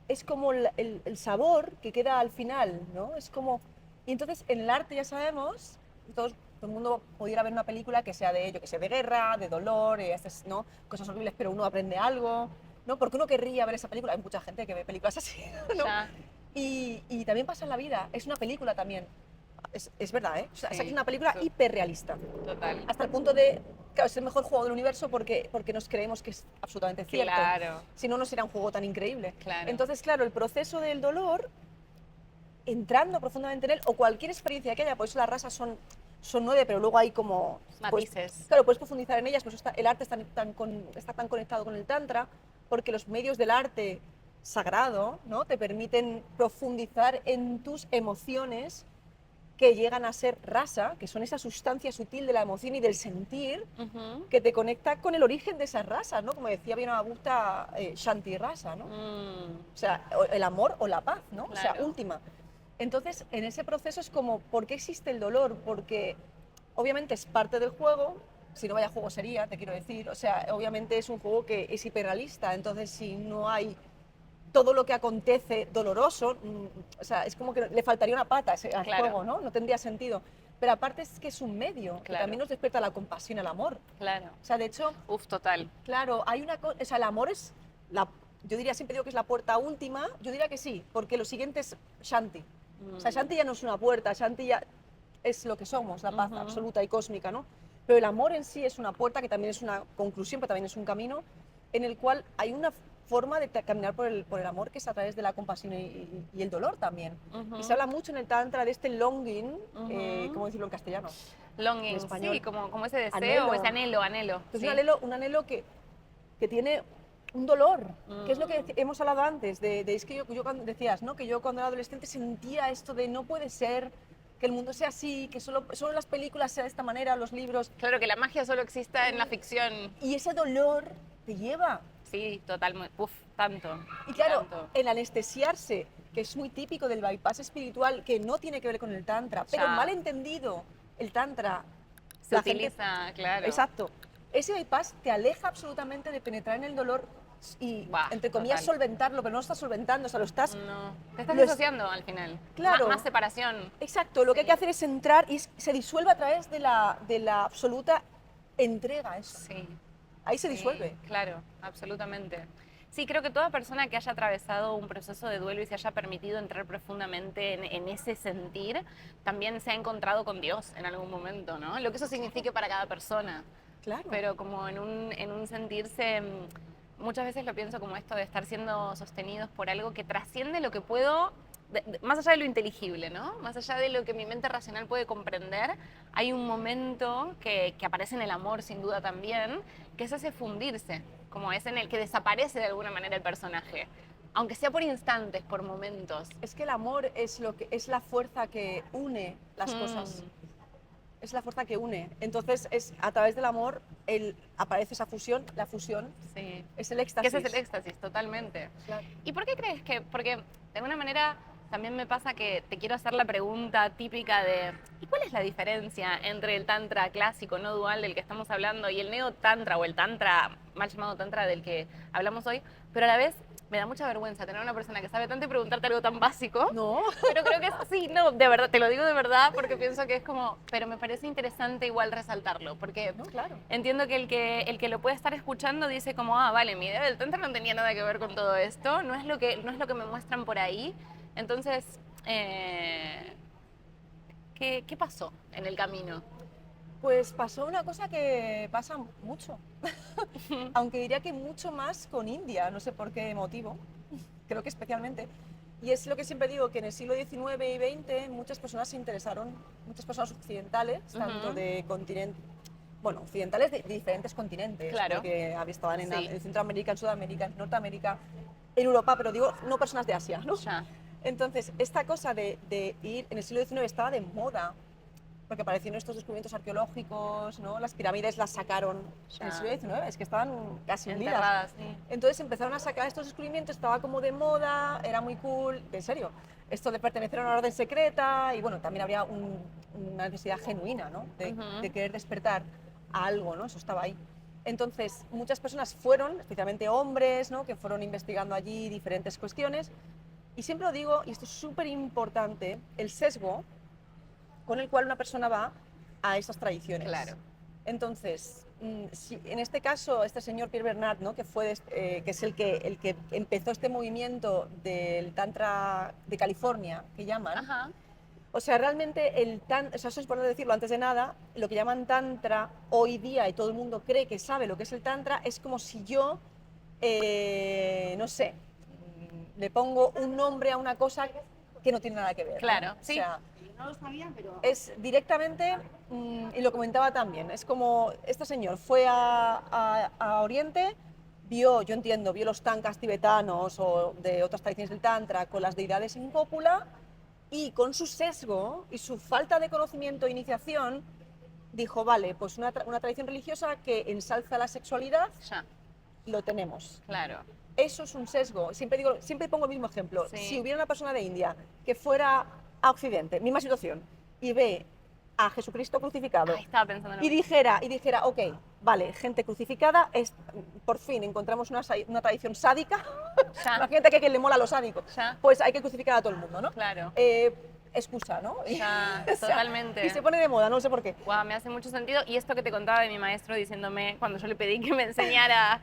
es como el sabor que queda al final, ¿no? Es como... Y entonces en el arte ya sabemos, todo el mundo pudiera ver una película que sea de ello, que sea de guerra, de dolor, ¿no? Cosas horribles, pero uno aprende algo, ¿no? Porque uno querría ver esa película, hay mucha gente que ve películas así, ¿no? Ya, Y también pasa en la vida, es una película también. Es verdad, ¿eh? O sea, es sí, una película hiperrealista. total. Hasta el punto de, claro, es el mejor juego del universo porque nos creemos que es absolutamente cierto. Claro, Si no, no sería un juego tan increíble. claro. Entonces, claro, el proceso del dolor, entrando profundamente en él, o cualquier experiencia que haya, pues las rasas son 9, pero luego hay como... Pues, Matices. claro, puedes profundizar en ellas, pues el arte está tan conectado con el Tantra, porque los medios del arte sagrado, ¿no? Te permiten profundizar en tus emociones que llegan a ser rasa, que son esa sustancia sutil de la emoción y del sentir, Ujú, que te conecta con el origen de esas rasas, ¿no? Como decía bien Bhutta, Shanti rasa, ¿no? mm, O sea, el amor o la paz, ¿no? O sea, claro. última. Entonces, en ese proceso es como, ¿por qué existe el dolor? Porque obviamente es parte del juego, si no vaya juego sería, te quiero decir, o sea, obviamente es un juego que es hiperrealista, entonces si no hay todo lo que acontece doloroso, o sea, es como que le faltaría una pata al Claro, juego, ¿no? No tendría sentido. Pero aparte es que es un medio que también claro, nos despierta la compasión, el amor. claro. O sea, de hecho, Uf, total. claro, hay una cosa, o sea, el amor es la, yo diría, siempre digo que es la puerta última, yo diría que sí, porque lo siguiente es Shanti. O sea, Mm, Shanti ya no es una puerta, Shanti ya es lo que somos, la paz ujú, absoluta y cósmica, ¿no? Pero el amor en sí es una puerta que también es una conclusión, pero también es un camino. en el cual hay una forma de caminar por el amor que es a través de la compasión y el dolor también. Y se habla mucho en el Tantra de este longing, ¿cómo decirlo en castellano? En Longing, español. sí, como ese deseo o Anhelo. ese anhelo, Es sí. un anhelo que tiene un dolor, que es lo que Mm, hemos hablado antes, es que yo cuando decías, ¿no? Que yo cuando era adolescente sentía esto de no puede ser que el mundo sea así, que solo las películas sean de esta manera, los libros, claro que la magia solo exista en la ficción. y ese dolor te lleva. Sí, totalmente. Uf, tanto, Y claro, tanto. el anestesiarse, que es muy típico del bypass espiritual, que no tiene que ver con el tantra, pero mal Ya entendido el tantra, se la gente. utiliza, claro. Exacto. Ese bypass te aleja absolutamente de penetrar en el dolor y, Bah, entre comillas, total. solventarlo, pero no lo estás solventando, o sea, lo estás. No, te estás Lo es- disociando al final. Claro. Más separación. Exacto, lo que hay Sí. que hacer es entrar y se disuelve a través de la absoluta entrega a eso. Sí. Ahí se Sí, disuelve. claro, absolutamente. Sí, creo que toda persona que haya atravesado un proceso de duelo y se haya permitido entrar profundamente en ese sentir, también se ha encontrado con Dios en algún momento, ¿no? Lo que eso signifique para cada persona. Claro. Pero como en un sentirse, muchas veces lo pienso como esto de estar siendo sostenidos por algo que trasciende lo que puedo, más allá de lo inteligible, ¿no? Más allá de lo que mi mente racional puede comprender, hay un momento que aparece en el amor, sin duda también, que es ese fundirse, como es en el que desaparece de alguna manera el personaje, aunque sea por instantes, por momentos. Es que el amor es la fuerza que une las cosas. Es la fuerza que une. Entonces, es a través del amor aparece esa fusión. La fusión Sí. es el Que éxtasis. ese es el éxtasis, totalmente. Claro. ¿Y por qué crees que? Porque de alguna manera también me pasa que te quiero hacer la pregunta típica de ¿y cuál es la diferencia entre el tantra clásico, no dual, del que estamos hablando, y el neo-tantra o el tantra, mal llamado tantra, del que hablamos hoy? Pero a la vez me da mucha vergüenza tener una persona que sabe tanto y preguntarte algo tan básico. No. Pero creo que sí, no, de verdad, te lo digo de verdad porque pienso que es como, pero me parece interesante igual resaltarlo, porque No, claro. entiendo que el que lo puede estar escuchando dice como, ah, vale, mi idea del tantra no tenía nada que ver con todo esto, no es lo que me muestran por ahí. Entonces, ¿qué pasó en el camino? Pues pasó una cosa que pasa mucho. Aunque diría que mucho más con India, no sé por qué motivo, creo que especialmente. Y es lo que siempre digo, que en el siglo XIX y XX muchas personas se interesaron, muchas personas occidentales, tanto de continente, bueno, occidentales de diferentes continentes, Claro. porque estaban Sí. en Centroamérica, en Sudamérica, en Norteamérica, en Europa, pero digo, no personas de Asia, ¿no? Ya. Entonces, esta cosa de ir, en el siglo XIX estaba de moda, porque aparecieron estos descubrimientos arqueológicos, ¿no? Las pirámides las sacaron en el siglo XIX, es que estaban casi hundidas. Enterradas, sí. Entonces empezaron a sacar estos descubrimientos, estaba como de moda, era muy cool, en serio, esto de pertenecer a una orden secreta, y bueno, también había una necesidad genuina, ¿no? De querer despertar a algo, ¿no? Eso estaba ahí. Entonces, muchas personas fueron, especialmente hombres, ¿no? Que fueron investigando allí diferentes cuestiones, y siempre lo digo, y esto es súper importante, el sesgo con el cual una persona va a esas tradiciones. Claro. Entonces, si en este caso, este señor Pierre Bernard, ¿no? que es el que empezó este movimiento del Tantra de California, que llaman, Ajá. o sea, realmente o sea, eso es importante decirlo antes de nada, lo que llaman Tantra hoy día, y todo el mundo cree que sabe lo que es el Tantra, es como si yo, no sé, le pongo un nombre a una cosa que no tiene nada que ver. Claro, ¿no? sí. O sea, No lo sabía, pero... es directamente, y lo comentaba también, es como este señor fue a Oriente, yo entiendo, vio los tankas tibetanos o de otras tradiciones del Tantra con las deidades en cópula, y con su sesgo y su falta de conocimiento e iniciación, dijo, vale, pues una tradición religiosa que ensalza la sexualidad, Ya, lo tenemos. claro. Eso es un sesgo. Siempre pongo el mismo ejemplo. Sí. Si hubiera una persona de India que fuera a Occidente, misma situación, y ve a Jesucristo crucificado Ay, estaba pensando en lo y dijera, ok, vale, gente crucificada, por fin encontramos una tradición sádica. Ya. Imagínate que a quien le mola lo sádico. Ya. Pues hay que crucificar a todo el mundo, ¿no? Claro. Excusa, ¿no? Ya, O sea, totalmente. Y se pone de moda, no sé por qué. Wow, me hace mucho sentido. Y esto que te contaba de mi maestro diciéndome, cuando yo le pedí que me enseñara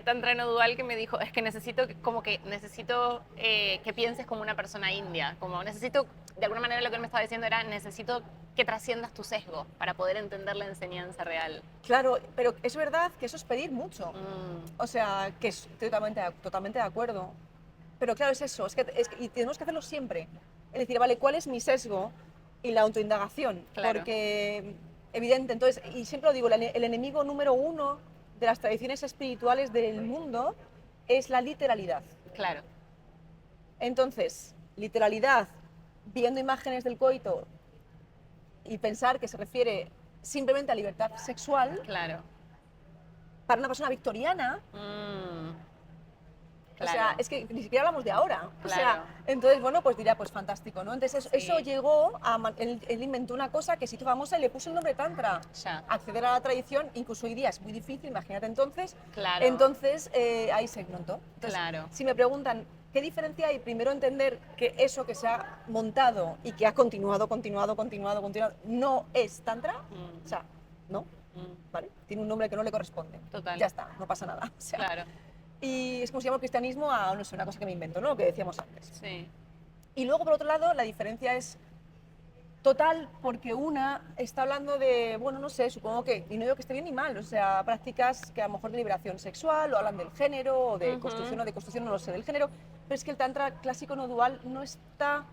Tantra no dual, que me dijo, es que necesito que pienses como una persona india. Como necesito, de alguna manera lo que él me estaba diciendo era, necesito que trasciendas tu sesgo para poder entender la enseñanza real. Claro, pero es verdad que eso es pedir mucho. Mm, O sea, que estoy totalmente de acuerdo. Pero claro, es eso, y tenemos que hacerlo siempre. Es decir, vale, ¿cuál es mi sesgo? Y la autoindagación. Claro. Porque, evidente, entonces, y siempre lo digo, el enemigo número uno de las tradiciones espirituales del mundo es la literalidad. Claro. Entonces, literalidad, viendo imágenes del coito y pensar que se refiere simplemente a libertad sexual, Claro. para una persona victoriana, Claro. o sea, es que ni siquiera hablamos de ahora. O sea, Claro. entonces, bueno, pues dirá, pues fantástico, ¿no? Entonces, Sí. eso llegó a... Él inventó una cosa que se hizo famosa y le puso el nombre Tantra. Ya. Acceder a la tradición, incluso hoy día es muy difícil, imagínate entonces. Claro. Entonces, ahí se montó. Entonces, Claro. si me preguntan, ¿qué diferencia hay? Primero entender que eso que se ha montado y que ha continuado, no es Tantra. O sea, no, ¿vale? Tiene un nombre que no le corresponde. Total. Ya está, no pasa nada. O sea, Claro. y es como se llama el cristianismo a, no sé, una cosa que me invento, ¿no? Lo que decíamos antes. Sí. Y luego, por otro lado, la diferencia es total porque una está hablando de, bueno, no sé, supongo que, y no digo que esté bien ni mal, o sea, prácticas que a lo mejor de liberación sexual o hablan del género o de construcción o de construcción, no lo sé, del género, pero es que el tantra clásico no dual no está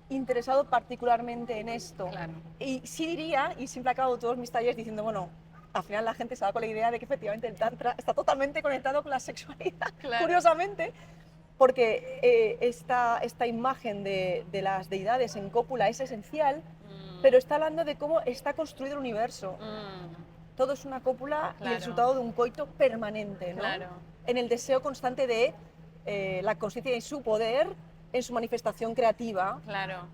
interesado particularmente en esto. Claro. Y sí diría, y siempre acabo todos mis talleres diciendo, bueno, al final la gente se va con la idea de que efectivamente el tantra está totalmente conectado con la sexualidad, Claro. curiosamente, porque esta imagen de las deidades en cópula es esencial, pero está hablando de cómo está construido el universo. Todo es una cópula y Claro. el resultado de un coito permanente, ¿no? Claro. En el deseo constante de la conciencia y su poder en su manifestación creativa, Claro.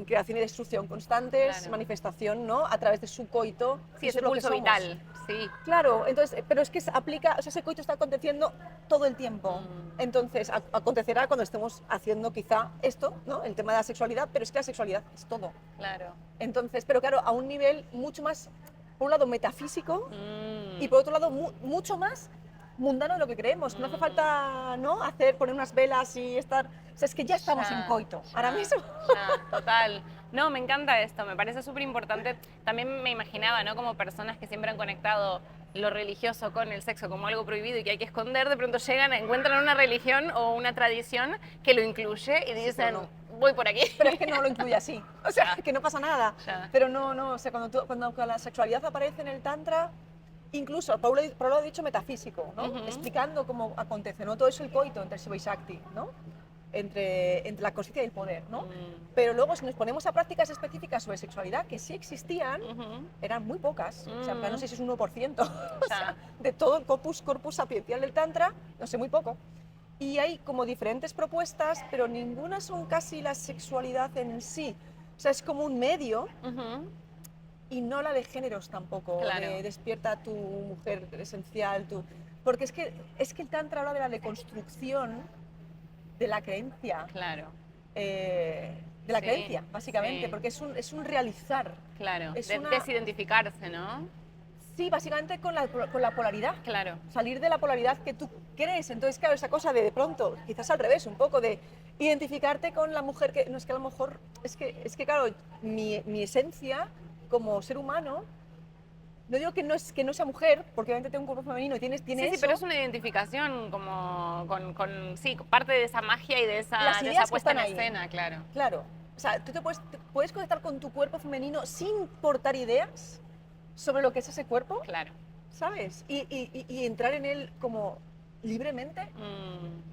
creación y destrucción constantes, Claro. manifestación, ¿no? A través de su coito. Sí, eso ese es lo que pulso somos. vital. Sí. Claro, entonces, pero es que se aplica, o sea, ese coito está aconteciendo todo el tiempo. Entonces, acontecerá cuando estemos haciendo quizá esto, ¿no? El tema de la sexualidad, pero es que la sexualidad es todo. Claro. Entonces, pero claro, a un nivel mucho más, por un lado, metafísico y por otro lado, mucho más mundano de lo que creemos. No hace falta, ¿no? Poner unas velas y estar... O sea, es que ya estamos en coito, ahora mismo. Total. No, me encanta esto, me parece súper importante. También me imaginaba, ¿no? Como personas que siempre han conectado lo religioso con el sexo como algo prohibido y que hay que esconder, de pronto llegan, encuentran una religión o una tradición que lo incluye y dicen, voy por aquí. Pero es que no lo incluye así, o sea, que no pasa nada. Ya. Pero no, o sea, cuando la sexualidad aparece en el tantra, incluso, Paulo lo ha dicho metafísico, ¿no? Explicando cómo acontece, ¿no? Todo eso el coito entre Shiva y Shakti, ¿no? Entre la conciencia y el poder, ¿no? Pero luego, si nos ponemos a prácticas específicas sobre sexualidad, que sí existían, eran muy pocas, o sea, no sé si es un 1%, o sea, de todo el corpus sapiencial del Tantra, no sé, muy poco. Y hay como diferentes propuestas, pero ninguna son casi la sexualidad en sí. O sea, es como un medio y no la de géneros tampoco, Claro. de despierta tu mujer esencial, porque es que el Tantra habla de la deconstrucción de la creencia. Claro. De la Sí, creencia, básicamente, sí. porque es un realizar. Claro. Es Desidentificarse, ¿no? Sí, básicamente con la polaridad. Claro. Salir de la polaridad que tú crees. Entonces, claro, esa cosa de pronto, quizás al revés, un poco de identificarte con la mujer que no es que a lo mejor, es que claro, mi esencia como ser humano, no digo que no sea mujer, porque obviamente tengo un cuerpo femenino y tiene Sí, eso. pero es una identificación como con parte de esa magia y de esa, Las de ideas esa que puesta en están ahí. escena, claro. Claro. O sea, tú puedes conectar con tu cuerpo femenino sin portar ideas sobre lo que es ese cuerpo, Claro. ¿sabes? Y entrar en él como libremente,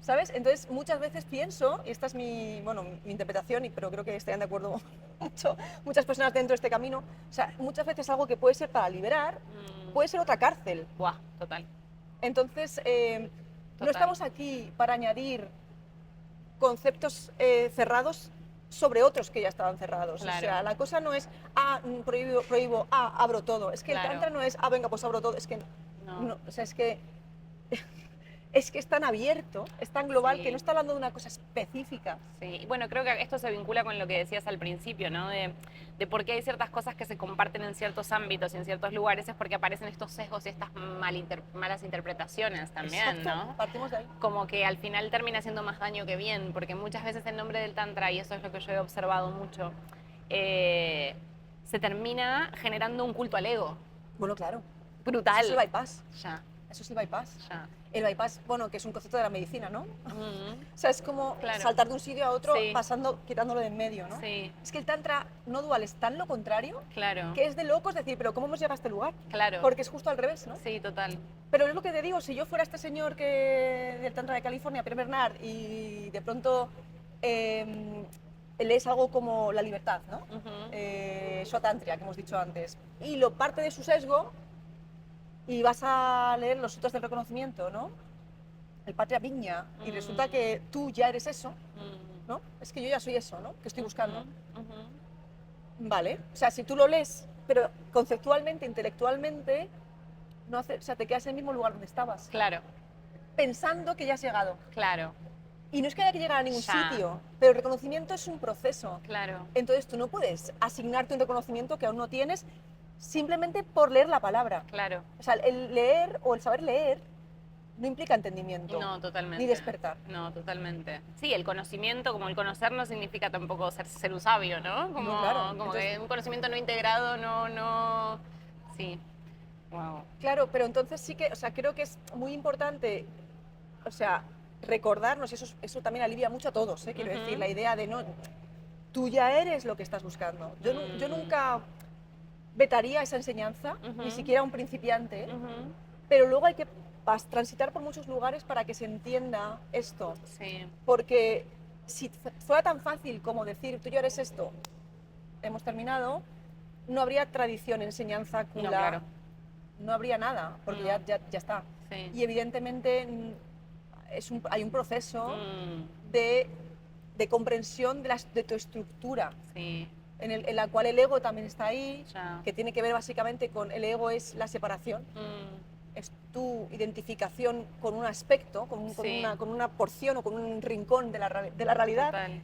¿sabes? Entonces, muchas veces pienso, y esta es mi interpretación, pero creo que estarán de acuerdo muchas personas dentro de este camino, o sea, muchas veces algo que puede ser para liberar, puede ser otra cárcel. Buah, total. Entonces, no Total. estamos aquí para añadir conceptos cerrados sobre otros que ya estaban cerrados. Claro. O sea, la cosa no es, prohíbo, abro todo. Es que Claro. el tantra no es, venga, pues abro todo. Es que, No. o sea, es que es tan abierto, es tan global, Sí. que no está hablando de una cosa específica. Sí, y bueno, creo que esto se vincula con lo que decías al principio, ¿no? De por qué hay ciertas cosas que se comparten en ciertos ámbitos y en ciertos lugares, es porque aparecen estos sesgos y estas malas interpretaciones también, Exacto, ¿no? partimos de ahí. Como que al final termina haciendo más daño que bien, porque muchas veces en nombre del tantra, y eso es lo que yo he observado mucho, se termina generando un culto al ego. Bueno, claro. Brutal. Eso es el bypass. Ya, Eso es el bypass. ya. El bypass, bueno, que es un concepto de la medicina, ¿no? Mm, O sea, es como claro. saltar de un sitio a otro Sí. quitándolo de en medio, ¿no? Sí, Es que el tantra no dual es tan lo contrario claro. que es de locos decir, pero ¿cómo hemos llegado a este lugar? Claro. Porque es justo al revés, ¿no? Sí, total. Pero es lo que te digo, si yo fuera este señor del Tantra de California, Pierre Bernard, y de pronto lees algo como la libertad, ¿no? Swatantria, que hemos dicho antes, y lo parte de su sesgo y vas a leer los sutras del reconocimiento, ¿no? El Patria Viña, y resulta que tú ya eres eso, ¿no? Es que yo ya soy eso, ¿no? Que estoy buscando. Vale, o sea, si tú lo lees, pero conceptualmente, intelectualmente, no hace, o sea, te quedas en el mismo lugar donde estabas, Claro, pensando que ya has llegado. claro, Y no es que haya que llegar a ningún Ya. sitio, pero el reconocimiento es un proceso. claro. Entonces tú no puedes asignarte un reconocimiento que aún no tienes simplemente por leer la palabra. Claro. O sea, el leer o el saber leer no implica entendimiento, No, totalmente. ni despertar. No, totalmente. Sí, el conocimiento, como el conocer, no significa tampoco ser un sabio, ¿no? Como, No, claro. como Entonces, que un conocimiento no integrado, no. Sí. Wow. claro, pero entonces sí que, o sea, creo que es muy importante, o sea, recordarnos, y eso también alivia mucho a todos, ¿eh? Quiero decir, la idea de no, tú ya eres lo que estás buscando. Yo nunca vetaría esa enseñanza, ni siquiera a un principiante, pero luego hay que transitar por muchos lugares para que se entienda esto. Sí. Porque si fuera tan fácil como decir, tú ya eres esto, hemos terminado, no habría tradición, enseñanza, No, kula, claro. no habría nada, porque No. ya está. Sí. Y evidentemente hay un proceso Mm, de comprensión de tu estructura, sí. en la cual el ego también está ahí, Ya. que tiene que ver básicamente con el ego es la separación, es tu identificación con un aspecto, Sí. con una porción o con un rincón de la realidad, Total.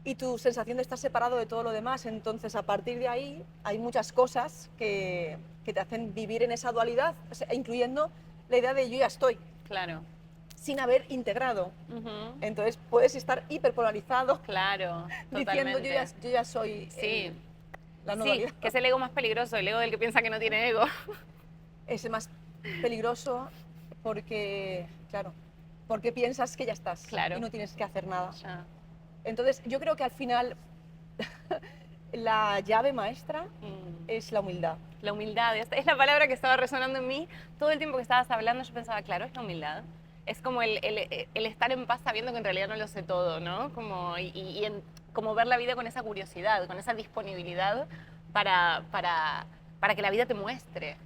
y tu sensación de estar separado de todo lo demás. Entonces, a partir de ahí, hay muchas cosas que te hacen vivir en esa dualidad, o sea, incluyendo la idea de yo ya estoy, Claro. sin haber integrado. Ujú. Entonces, puedes estar hiperpolarizado Claro. diciendo Totalmente. yo ya soy Sí. la no Sí, dualidad. que es el ego más peligroso, el ego del que piensa que no tiene ego. Es el más peligroso porque, claro, porque piensas que ya estás Claro. y no tienes que hacer nada. Ya. Entonces, yo creo que al final la llave maestra es la humildad. La humildad, es la palabra que estaba resonando en mí. Todo el tiempo que estabas hablando yo pensaba, claro, es la humildad. Es como el estar en paz sabiendo que en realidad no lo sé todo, ¿no? Como, como ver la vida con esa curiosidad, con esa disponibilidad para que la vida te muestre.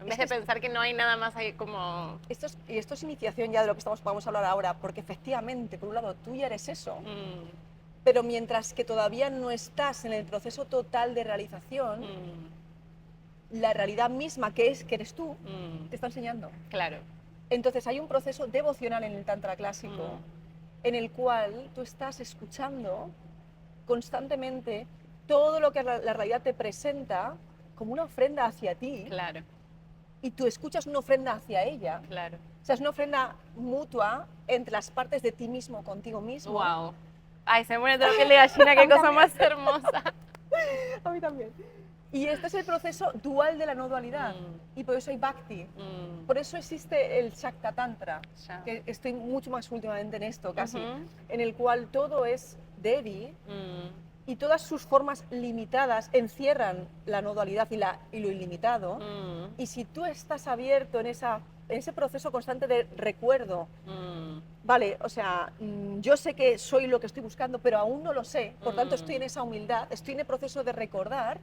En vez de pensar que no hay nada más ahí como... Esto es iniciación ya de lo que vamos a hablar ahora, porque efectivamente, por un lado, tú ya eres eso, pero mientras que todavía no estás en el proceso total de realización, la realidad misma que eres tú, te está enseñando. Claro. Entonces hay un proceso devocional en el Tantra clásico en el cual tú estás escuchando constantemente todo lo que la realidad te presenta como una ofrenda hacia ti, Claro, y tú escuchas una ofrenda hacia ella. claro. O sea, es una ofrenda mutua entre las partes de ti mismo, contigo mismo. Wow. Ay, se me pone toda la piel de gallina, qué cosa más hermosa. A mí también. Y este es el proceso dual de la no dualidad. Y por eso hay Bhakti. Por eso existe el Shakta Tantra, Ya. que estoy mucho más últimamente en esto casi, Ujú. en el cual todo es Devi y todas sus formas limitadas encierran la no dualidad y lo ilimitado. Y si tú estás abierto en ese proceso constante de recuerdo, vale, o sea, yo sé que soy lo que estoy buscando, pero aún no lo sé, por tanto estoy en esa humildad, estoy en el proceso de recordar,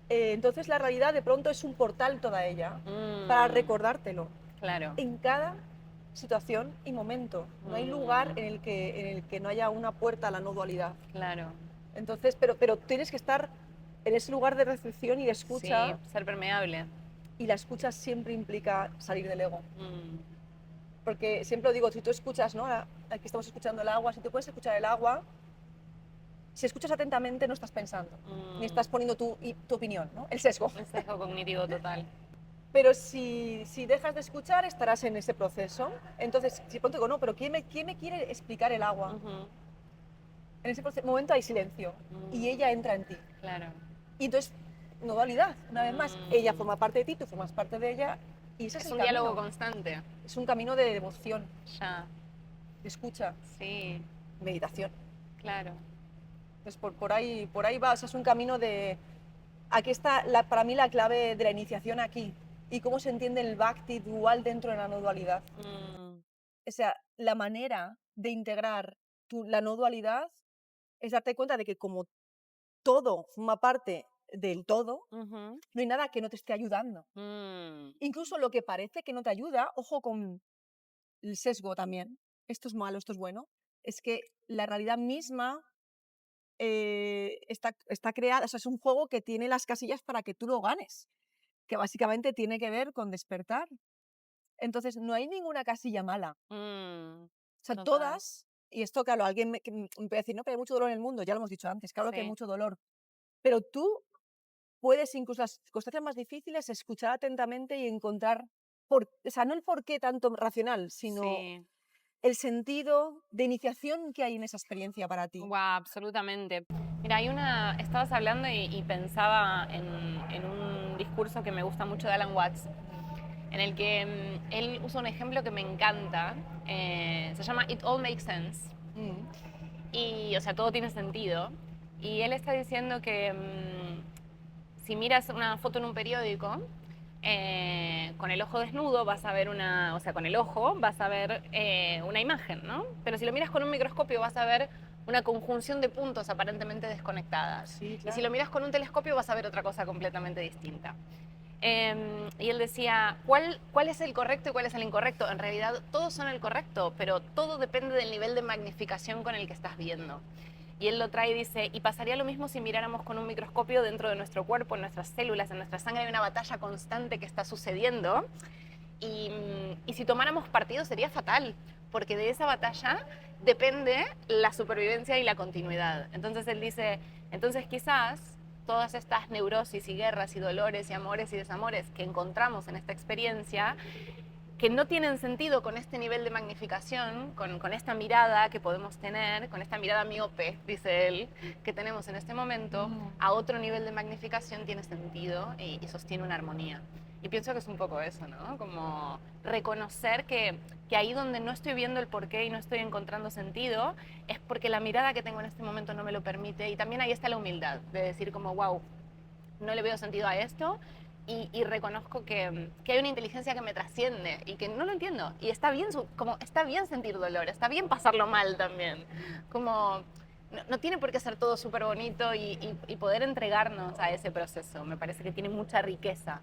entonces la realidad de pronto es un portal toda ella para recordártelo Claro. en cada situación y momento. No hay lugar en el que no haya una puerta a la no dualidad. Claro. Entonces, pero tienes que estar en ese lugar de recepción y de escucha, Sí, ser permeable. y la escucha siempre implica salir del ego. Porque siempre lo digo, si tú escuchas, ¿no? Aquí estamos escuchando el agua, si tú puedes escuchar el agua, si escuchas atentamente no estás pensando, ni estás poniendo tu opinión, ¿no? El sesgo. El sesgo cognitivo total. Pero si dejas de escuchar, estarás en ese proceso. Entonces, si pronto digo, no, pero ¿quién me quiere explicar el agua? En ese momento hay silencio y ella entra en ti. Claro. Y entonces no dualidad, una vez más. Ella forma parte de ti, tú formas parte de ella, y ese es Es el un diálogo camino. constante. Es un camino de devoción, Ya, de escucha, sí, meditación. claro. Entonces, por ahí va, o sea, es un camino de... Aquí está, para mí, la clave de la iniciación aquí, y cómo se entiende el bhakti dual dentro de la no dualidad. Mm, O sea, la manera de integrar la no dualidad es darte cuenta de que como todo forma parte del todo, ujú, no hay nada que no te esté ayudando. mm, Incluso lo que parece que no te ayuda, ojo con el sesgo también, esto es malo, esto es bueno, es que la realidad misma está creada, o sea, es un juego que tiene las casillas para que tú lo ganes, que básicamente tiene que ver con despertar. Entonces, no hay ninguna casilla mala. mm, O sea, total. todas, y esto, claro, alguien me puede decir, no, pero hay mucho dolor en el mundo, ya lo hemos dicho antes, claro que hay Sí. mucho dolor, pero tú puedes, incluso en las circunstancias más difíciles, escuchar atentamente y encontrar, o sea, no el porqué tanto racional, sino Sí, el sentido de iniciación que hay en esa experiencia para ti. guau, absolutamente. Mira, estabas hablando y pensaba en un discurso que me gusta mucho de Alan Watts, en el que él usa un ejemplo que me encanta, se llama It All Makes Sense, Mm, y, o sea, todo tiene sentido, y él está diciendo que si miras una foto en un periódico, con el ojo desnudo vas a ver o sea, con el ojo vas a ver una imagen, ¿no? Pero si lo miras con un microscopio vas a ver una conjunción de puntos aparentemente desconectadas. sí, Y si lo claro. miras con un telescopio vas a ver otra cosa completamente distinta. Y él decía, ¿cuál es el correcto y cuál es el incorrecto? En realidad todos son el correcto, pero todo depende del nivel de magnificación con el que estás viendo. Y él lo trae y dice, y pasaría lo mismo si miráramos con un microscopio dentro de nuestro cuerpo, en nuestras células, en nuestra sangre, hay una batalla constante que está sucediendo. Y si tomáramos partido sería fatal, porque de esa batalla depende la supervivencia y la continuidad. Entonces él dice, entonces quizás todas estas neurosis y guerras y dolores y amores y desamores que encontramos en esta experiencia que no tienen sentido con este nivel de magnificación, con esta mirada que podemos tener, con esta mirada miope, dice él, que tenemos en este momento, a otro nivel de magnificación tiene sentido y sostiene una armonía. Y pienso que es un poco eso, ¿no? Como reconocer que ahí donde no estoy viendo el porqué y no estoy encontrando sentido, es porque la mirada que tengo en este momento no me lo permite. Y también ahí está la humildad, de decir como, wow, no le veo sentido a esto y reconozco que hay una inteligencia que me trasciende y que no lo entiendo. Y está bien, como, está bien sentir dolor, está bien pasarlo mal también. Como no tiene por qué ser todo súper bonito y poder entregarnos a ese proceso. Me parece que tiene mucha riqueza.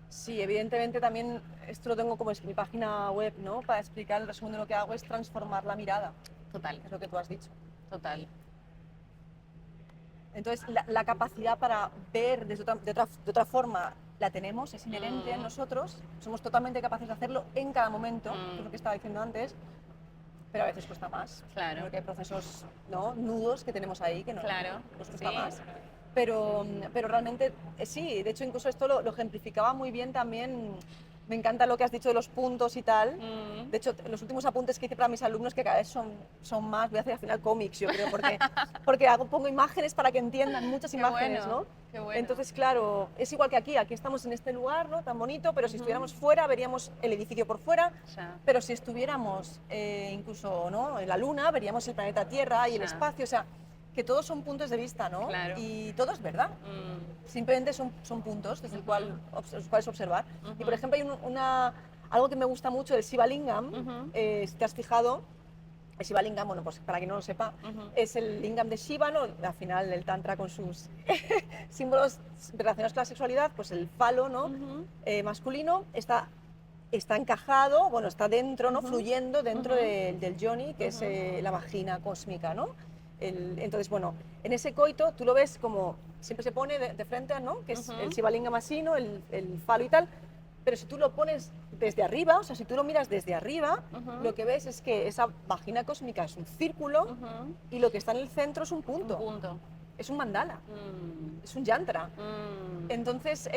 Sí, evidentemente también esto lo tengo como es mi página web, ¿no? Para explicar el resumen de lo que hago es transformar la mirada, Total, es lo que tú has dicho. total. Entonces, la capacidad para ver de otra forma la tenemos, es inherente en Mm, nosotros, somos totalmente capaces de hacerlo en cada momento, que es lo que estaba diciendo antes, pero a veces cuesta más, claro, porque hay procesos, ¿no? Nudos que tenemos ahí que claro, nos cuesta sí. más. Pero realmente sí, de hecho incluso esto lo ejemplificaba muy bien también, me encanta lo que has dicho de los puntos y tal. Mm. De hecho, los últimos apuntes que hice para mis alumnos, que cada vez son más, voy a hacer al final cómics, yo creo, porque pongo imágenes para que entiendan, muchas Qué imágenes, bueno, ¿no? qué bueno. Entonces, claro, es igual que aquí estamos en este lugar, ¿no? Tan bonito, pero si Ujú. estuviéramos fuera, veríamos el edificio por fuera, Ya, pero si estuviéramos incluso, ¿no? En la Luna, veríamos el planeta Tierra y el ya, espacio, o sea, que todos son puntos de vista, ¿no? claro. Y todo es verdad. Mm, Simplemente son puntos desde los cuales observar. Y por ujú, ejemplo, hay algo que me gusta mucho del Shiva Lingam, ujú, si te has fijado, el Shiva Lingam, bueno, pues para quien no lo sepa, ujú. es el Lingam de Shiva, ¿no? Al final el Tantra con sus símbolos relacionados con la sexualidad, pues el falo, ¿no? Ujú, Masculino está encajado, bueno, está dentro, ¿no? ujú, Fluyendo dentro ujú, del yoni, que es ujú. la vagina cósmica, ¿no? Entonces, bueno, en ese coito tú lo ves como siempre se pone de frente, ¿no? Que es el Ujú, Shivalingam así, ¿no? El falo y tal. Pero si tú lo pones desde arriba, o sea, si tú lo miras desde arriba, ujú, lo que ves es que esa vagina cósmica es un círculo ujú. y lo que está en el centro es un Un punto, punto. es un mandala, Mm, es un yantra. mm, Entonces,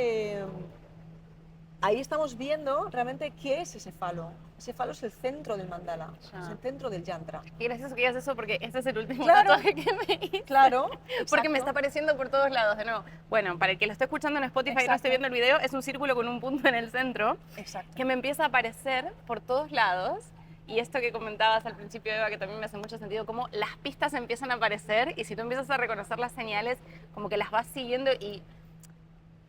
ahí estamos viendo realmente qué es ese falo. Ese falo es el centro del mandala, Ya. es el centro del yantra. Y gracioso que digas eso porque este es el último Claro. tatuaje que me hice. Claro, Porque me exacto. está apareciendo por todos lados de nuevo. Bueno, para el que lo esté escuchando en Spotify y no esté Exacto. viendo el video, es un círculo con un punto en el centro Exacto. que me empieza a aparecer por todos lados. Y esto que comentabas al principio, Eva, que también me hace mucho sentido, como las pistas empiezan a aparecer y si tú empiezas a reconocer las señales, como que las vas siguiendo y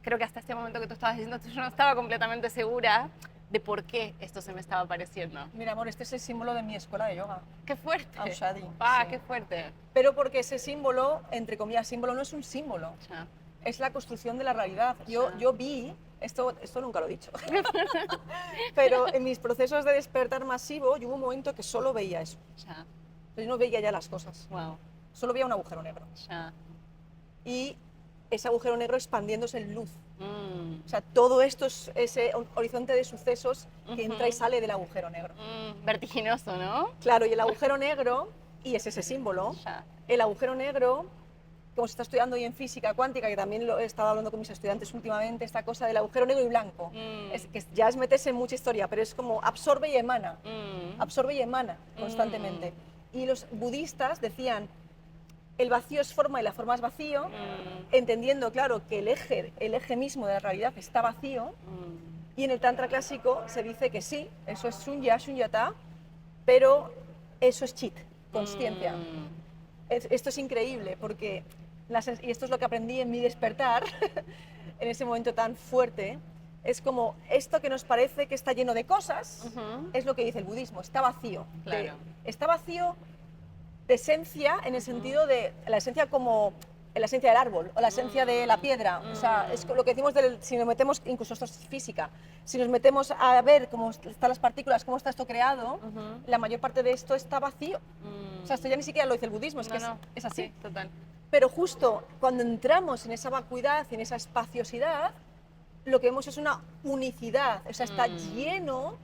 creo que hasta este momento que tú estabas diciendo esto, yo no estaba completamente segura de por qué esto se me estaba apareciendo. Mira, amor, este es el símbolo de mi escuela de yoga, ¡Qué fuerte! Aushadi. ¡Ah, Sí. qué fuerte! Pero porque ese símbolo, entre comillas, símbolo no es un símbolo, Ya. es la construcción de la realidad. Yo vi, esto nunca lo he dicho, pero en mis procesos de despertar masivo, yo hubo un momento que solo veía eso. Ya. Yo no veía ya las cosas, Wow. solo veía un agujero negro. Ya. Y ese agujero negro expandiéndose en luz. Mm. O sea, todo esto es ese horizonte de sucesos que entra y Ujú. sale del agujero negro. Vertiginoso, ¿no? Claro, y el agujero negro, y es ese símbolo, Ya. el agujero negro, como se está estudiando hoy en física cuántica, que también lo he estado hablando con mis estudiantes últimamente, esta cosa del agujero negro y blanco, es que ya es meterse en mucha historia, pero es como absorbe y emana constantemente. Y los budistas decían, el vacío es forma y la forma es vacío, entendiendo, claro, que el eje mismo de la realidad está vacío, y en el Tantra clásico se dice que sí, eso es Shunya, Shunyata, pero eso es chit, consciencia. Esto es increíble porque, y esto es lo que aprendí en mi despertar, en ese momento tan fuerte, es como esto que nos parece que está lleno de cosas, es lo que dice el budismo, está vacío. Claro. Está vacío de esencia en el sentido de la esencia como la esencia del árbol o la esencia de la piedra. O sea, es lo que decimos si nos metemos, incluso esto es física, si nos metemos a ver cómo están las partículas, cómo está esto creado, la mayor parte de esto está vacío. O sea, esto ya ni siquiera lo dice el budismo, es que es así. Sí, total. Pero justo cuando entramos en esa vacuidad, en esa espaciosidad, lo que vemos es una unicidad, o sea, está lleno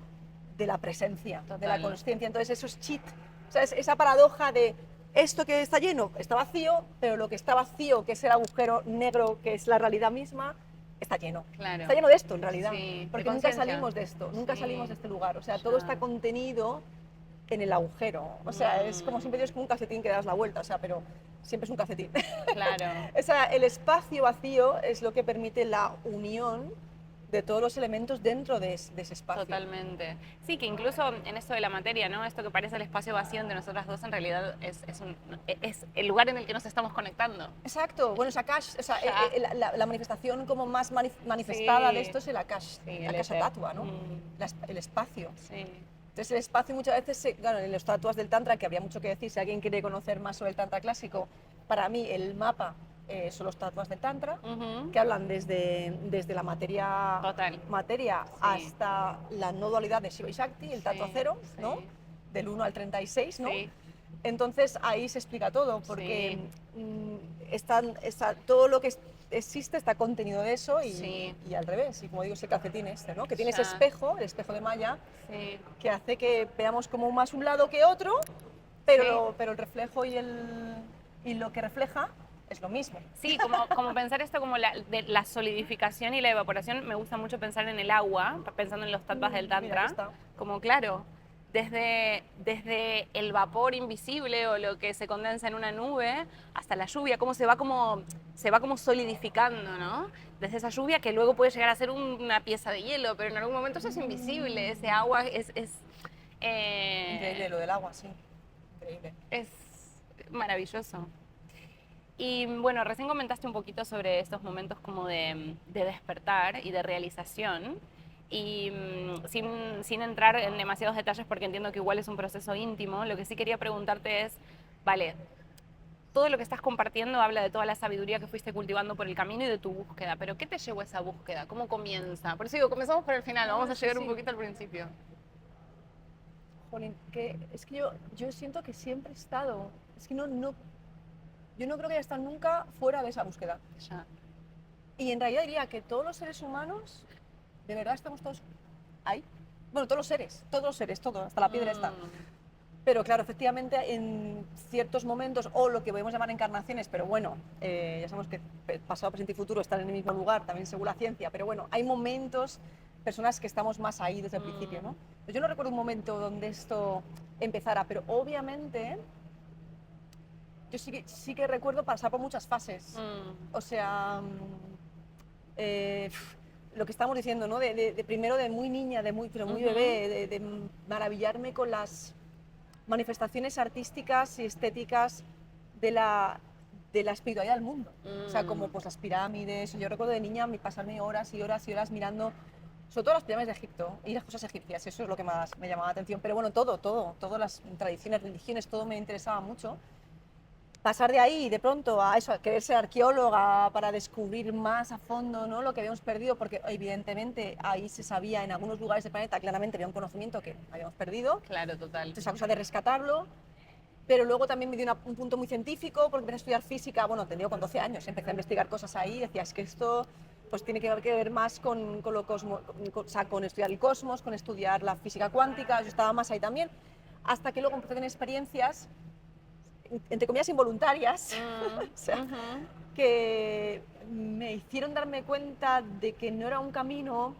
de la presencia, de la consciencia. Entonces eso es chit. O sea, es esa paradoja de esto que está lleno está vacío, pero lo que está vacío, que es el agujero negro, que es la realidad misma, está lleno. Claro. Está lleno de esto en realidad, Sí, porque de nunca conciencia. salimos de esto, nunca Sí. salimos de este lugar. O sea, Ya. todo está contenido en el agujero. O sea, es como siempre digo, es como un calcetín que das la vuelta, o sea, pero siempre es un calcetín. Claro. O sea, el espacio vacío es lo que permite la unión de todos los elementos dentro de ese espacio. Totalmente. Sí, que incluso en esto de la materia, ¿no? Esto que parece el espacio vacío entre nosotras dos, en realidad es el lugar en el que nos estamos conectando. Exacto. Bueno, es Akash, o sea, Ya. la manifestación como más manifestada Sí. de esto es el Akash, Sí, el el Akasha éter. Tatua, ¿no? El espacio. Sí. Entonces el espacio muchas veces, claro, en los tatuas del Tantra, que habría mucho que decir, si alguien quiere conocer más sobre el Tantra clásico, para mí el mapa son los tatuas del Tantra, que hablan desde la materia, Total. materia Sí. hasta la no dualidad de Shiva y Shakti, el Tatua Sí, cero, sí. ¿no? Del 1 al 36, ¿no? Sí. Entonces ahí se explica todo, porque todo lo que existe está contenido de eso Sí. y al revés. Y como digo, es el calcetín este, ¿no? Que tiene ese Ya. espejo, el espejo de Maya, Sí. que hace que veamos como más un lado que otro, pero el reflejo y lo que refleja es lo mismo. Sí, como pensar esto como de la solidificación y la evaporación, me gusta mucho pensar en el agua, pensando en los tattvas del Mira, Tantra, aquí está. como claro, desde el vapor invisible o lo que se condensa en una nube hasta la lluvia, cómo se va como solidificando, ¿no? Desde esa lluvia que luego puede llegar a ser una pieza de hielo, pero en algún momento eso es invisible, ese agua Increíble lo del agua, sí. Increíble. es maravilloso. Y bueno, recién comentaste un poquito sobre estos momentos como de despertar y de realización. Y sin entrar en demasiados detalles, porque entiendo que igual es un proceso íntimo, lo que sí quería preguntarte es, vale, todo lo que estás compartiendo habla de toda la sabiduría que fuiste cultivando por el camino y de tu búsqueda, pero ¿qué te llevó a esa búsqueda? ¿Cómo comienza? Por eso digo, comenzamos por el final, vamos a llegar un poquito al principio. Jolín, es que yo siento que siempre he estado, es que yo no creo que haya estado nunca fuera de esa búsqueda. Ya. Y en realidad diría que todos los seres humanos, de verdad estamos todos ahí. Bueno, todos, hasta la piedra está. Pero claro, efectivamente en ciertos momentos, o lo que podemos llamar encarnaciones, pero bueno, ya sabemos que pasado, presente y futuro están en el mismo lugar, también según la ciencia, pero bueno, hay momentos personas que estamos más ahí desde el principio, ¿no? Pues yo no recuerdo un momento donde esto empezara, pero obviamente yo sí que recuerdo pasar por muchas fases. O sea, lo que estamos diciendo, ¿no? De primero de muy niña, pero muy bebé, de maravillarme con las manifestaciones artísticas y estéticas de la espiritualidad del mundo. O sea, como pues las pirámides. Yo recuerdo de niña pasarme horas y horas y horas mirando, sobre todo las pirámides de Egipto y las cosas egipcias, eso es lo que más me llamaba la atención. Pero bueno, todas las tradiciones, religiones, todo me interesaba mucho. Pasar de ahí de pronto a eso, a querer ser arqueóloga para descubrir más a fondo, ¿no?, lo que habíamos perdido, porque evidentemente ahí se sabía en algunos lugares del planeta, claramente había un conocimiento que habíamos perdido. Claro, total. Entonces, esa cosa de rescatarlo. Pero luego también me dio un punto muy científico, porque empecé a estudiar física, bueno, tenía con 12 años, empecé a investigar cosas ahí, decía, es que esto pues tiene que ver más con con estudiar el cosmos, con estudiar la física cuántica, yo estaba más ahí también, hasta que luego empecé a tener experiencias, entre comillas, involuntarias, o sea, que me hicieron darme cuenta de que no era un camino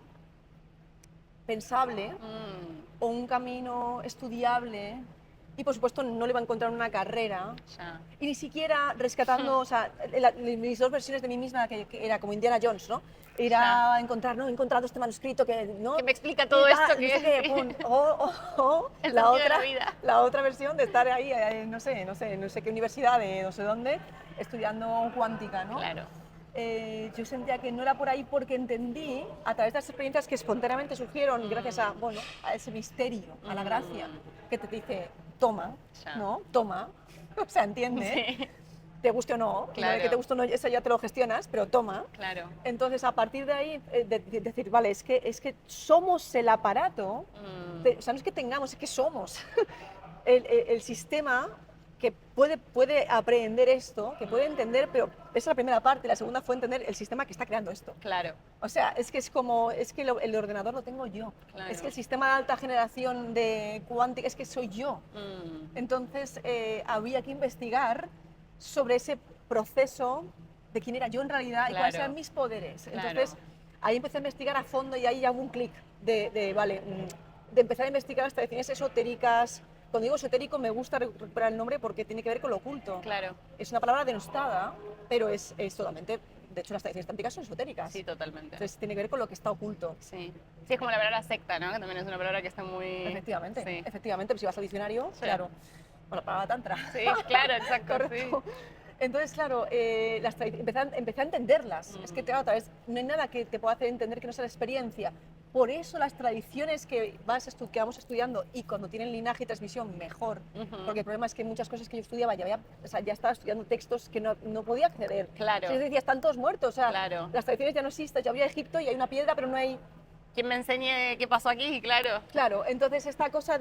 pensable o un camino estudiable, y por supuesto no le iba a encontrar una carrera, y ni siquiera rescatando, o sea, mis dos versiones de mí misma, que era como Indiana Jones, ¿no? Ir a encontrar, no, he encontrado este manuscrito que, ¿no?, que me explica todo esto no sé qué, la otra versión de estar ahí, no sé qué universidad de no sé dónde, estudiando cuántica, ¿no? Claro. Yo sentía que no era por ahí, porque entendí a través de las experiencias que espontáneamente surgieron gracias a, bueno, a ese misterio, a la gracia, que te dice, toma, ¿no? Toma, o sea, entiende, Sí. te guste o no, Claro. que te guste o no, eso ya te lo gestionas, pero toma. Claro. Entonces, a partir de ahí, decir, vale, es que somos el aparato, o sea, no es que tengamos, es que somos el sistema que puede aprehender esto, que puede entender, pero esa es la primera parte. La segunda fue entender el sistema que está creando esto. Claro. O sea, es que es como, es que el ordenador lo tengo yo. Claro. Es que el sistema de alta generación de cuántica es que soy yo. Entonces, había que investigar sobre ese proceso de quién era yo en realidad y cuáles eran mis poderes. Entonces, ahí empecé a investigar a fondo y ahí ya hubo un clic de empezar a investigar las tradiciones esotéricas. Cuando digo esotérico me gusta recuperar el nombre porque tiene que ver con lo oculto. Claro. Es una palabra denostada, pero es totalmente, de hecho las tradiciones tántricas son esotéricas. Sí, totalmente. Entonces tiene que ver con lo que está oculto. Sí. Sí, es como la palabra secta, ¿no? Que también es una palabra que está muy... Efectivamente, sí. efectivamente, pero si vas al diccionario, Sí. claro, o la palabra tantra. Sí, claro, exacto. Correcto. Sí. Entonces, claro, empecé a entenderlas. Es que, claro, no hay nada que te pueda hacer entender que no sea la experiencia. Por eso las tradiciones que vamos estudiando, y cuando tienen linaje y transmisión, mejor. Porque el problema es que muchas cosas que yo estudiaba, ya estaba estudiando textos que no podía acceder. Claro. Yo decía, están todos muertos. O sea, Claro. las tradiciones ya no existen. Yo había Egipto y hay una piedra, pero no hay... ¿Quién me enseñe qué pasó aquí? Claro. Claro, entonces esta cosa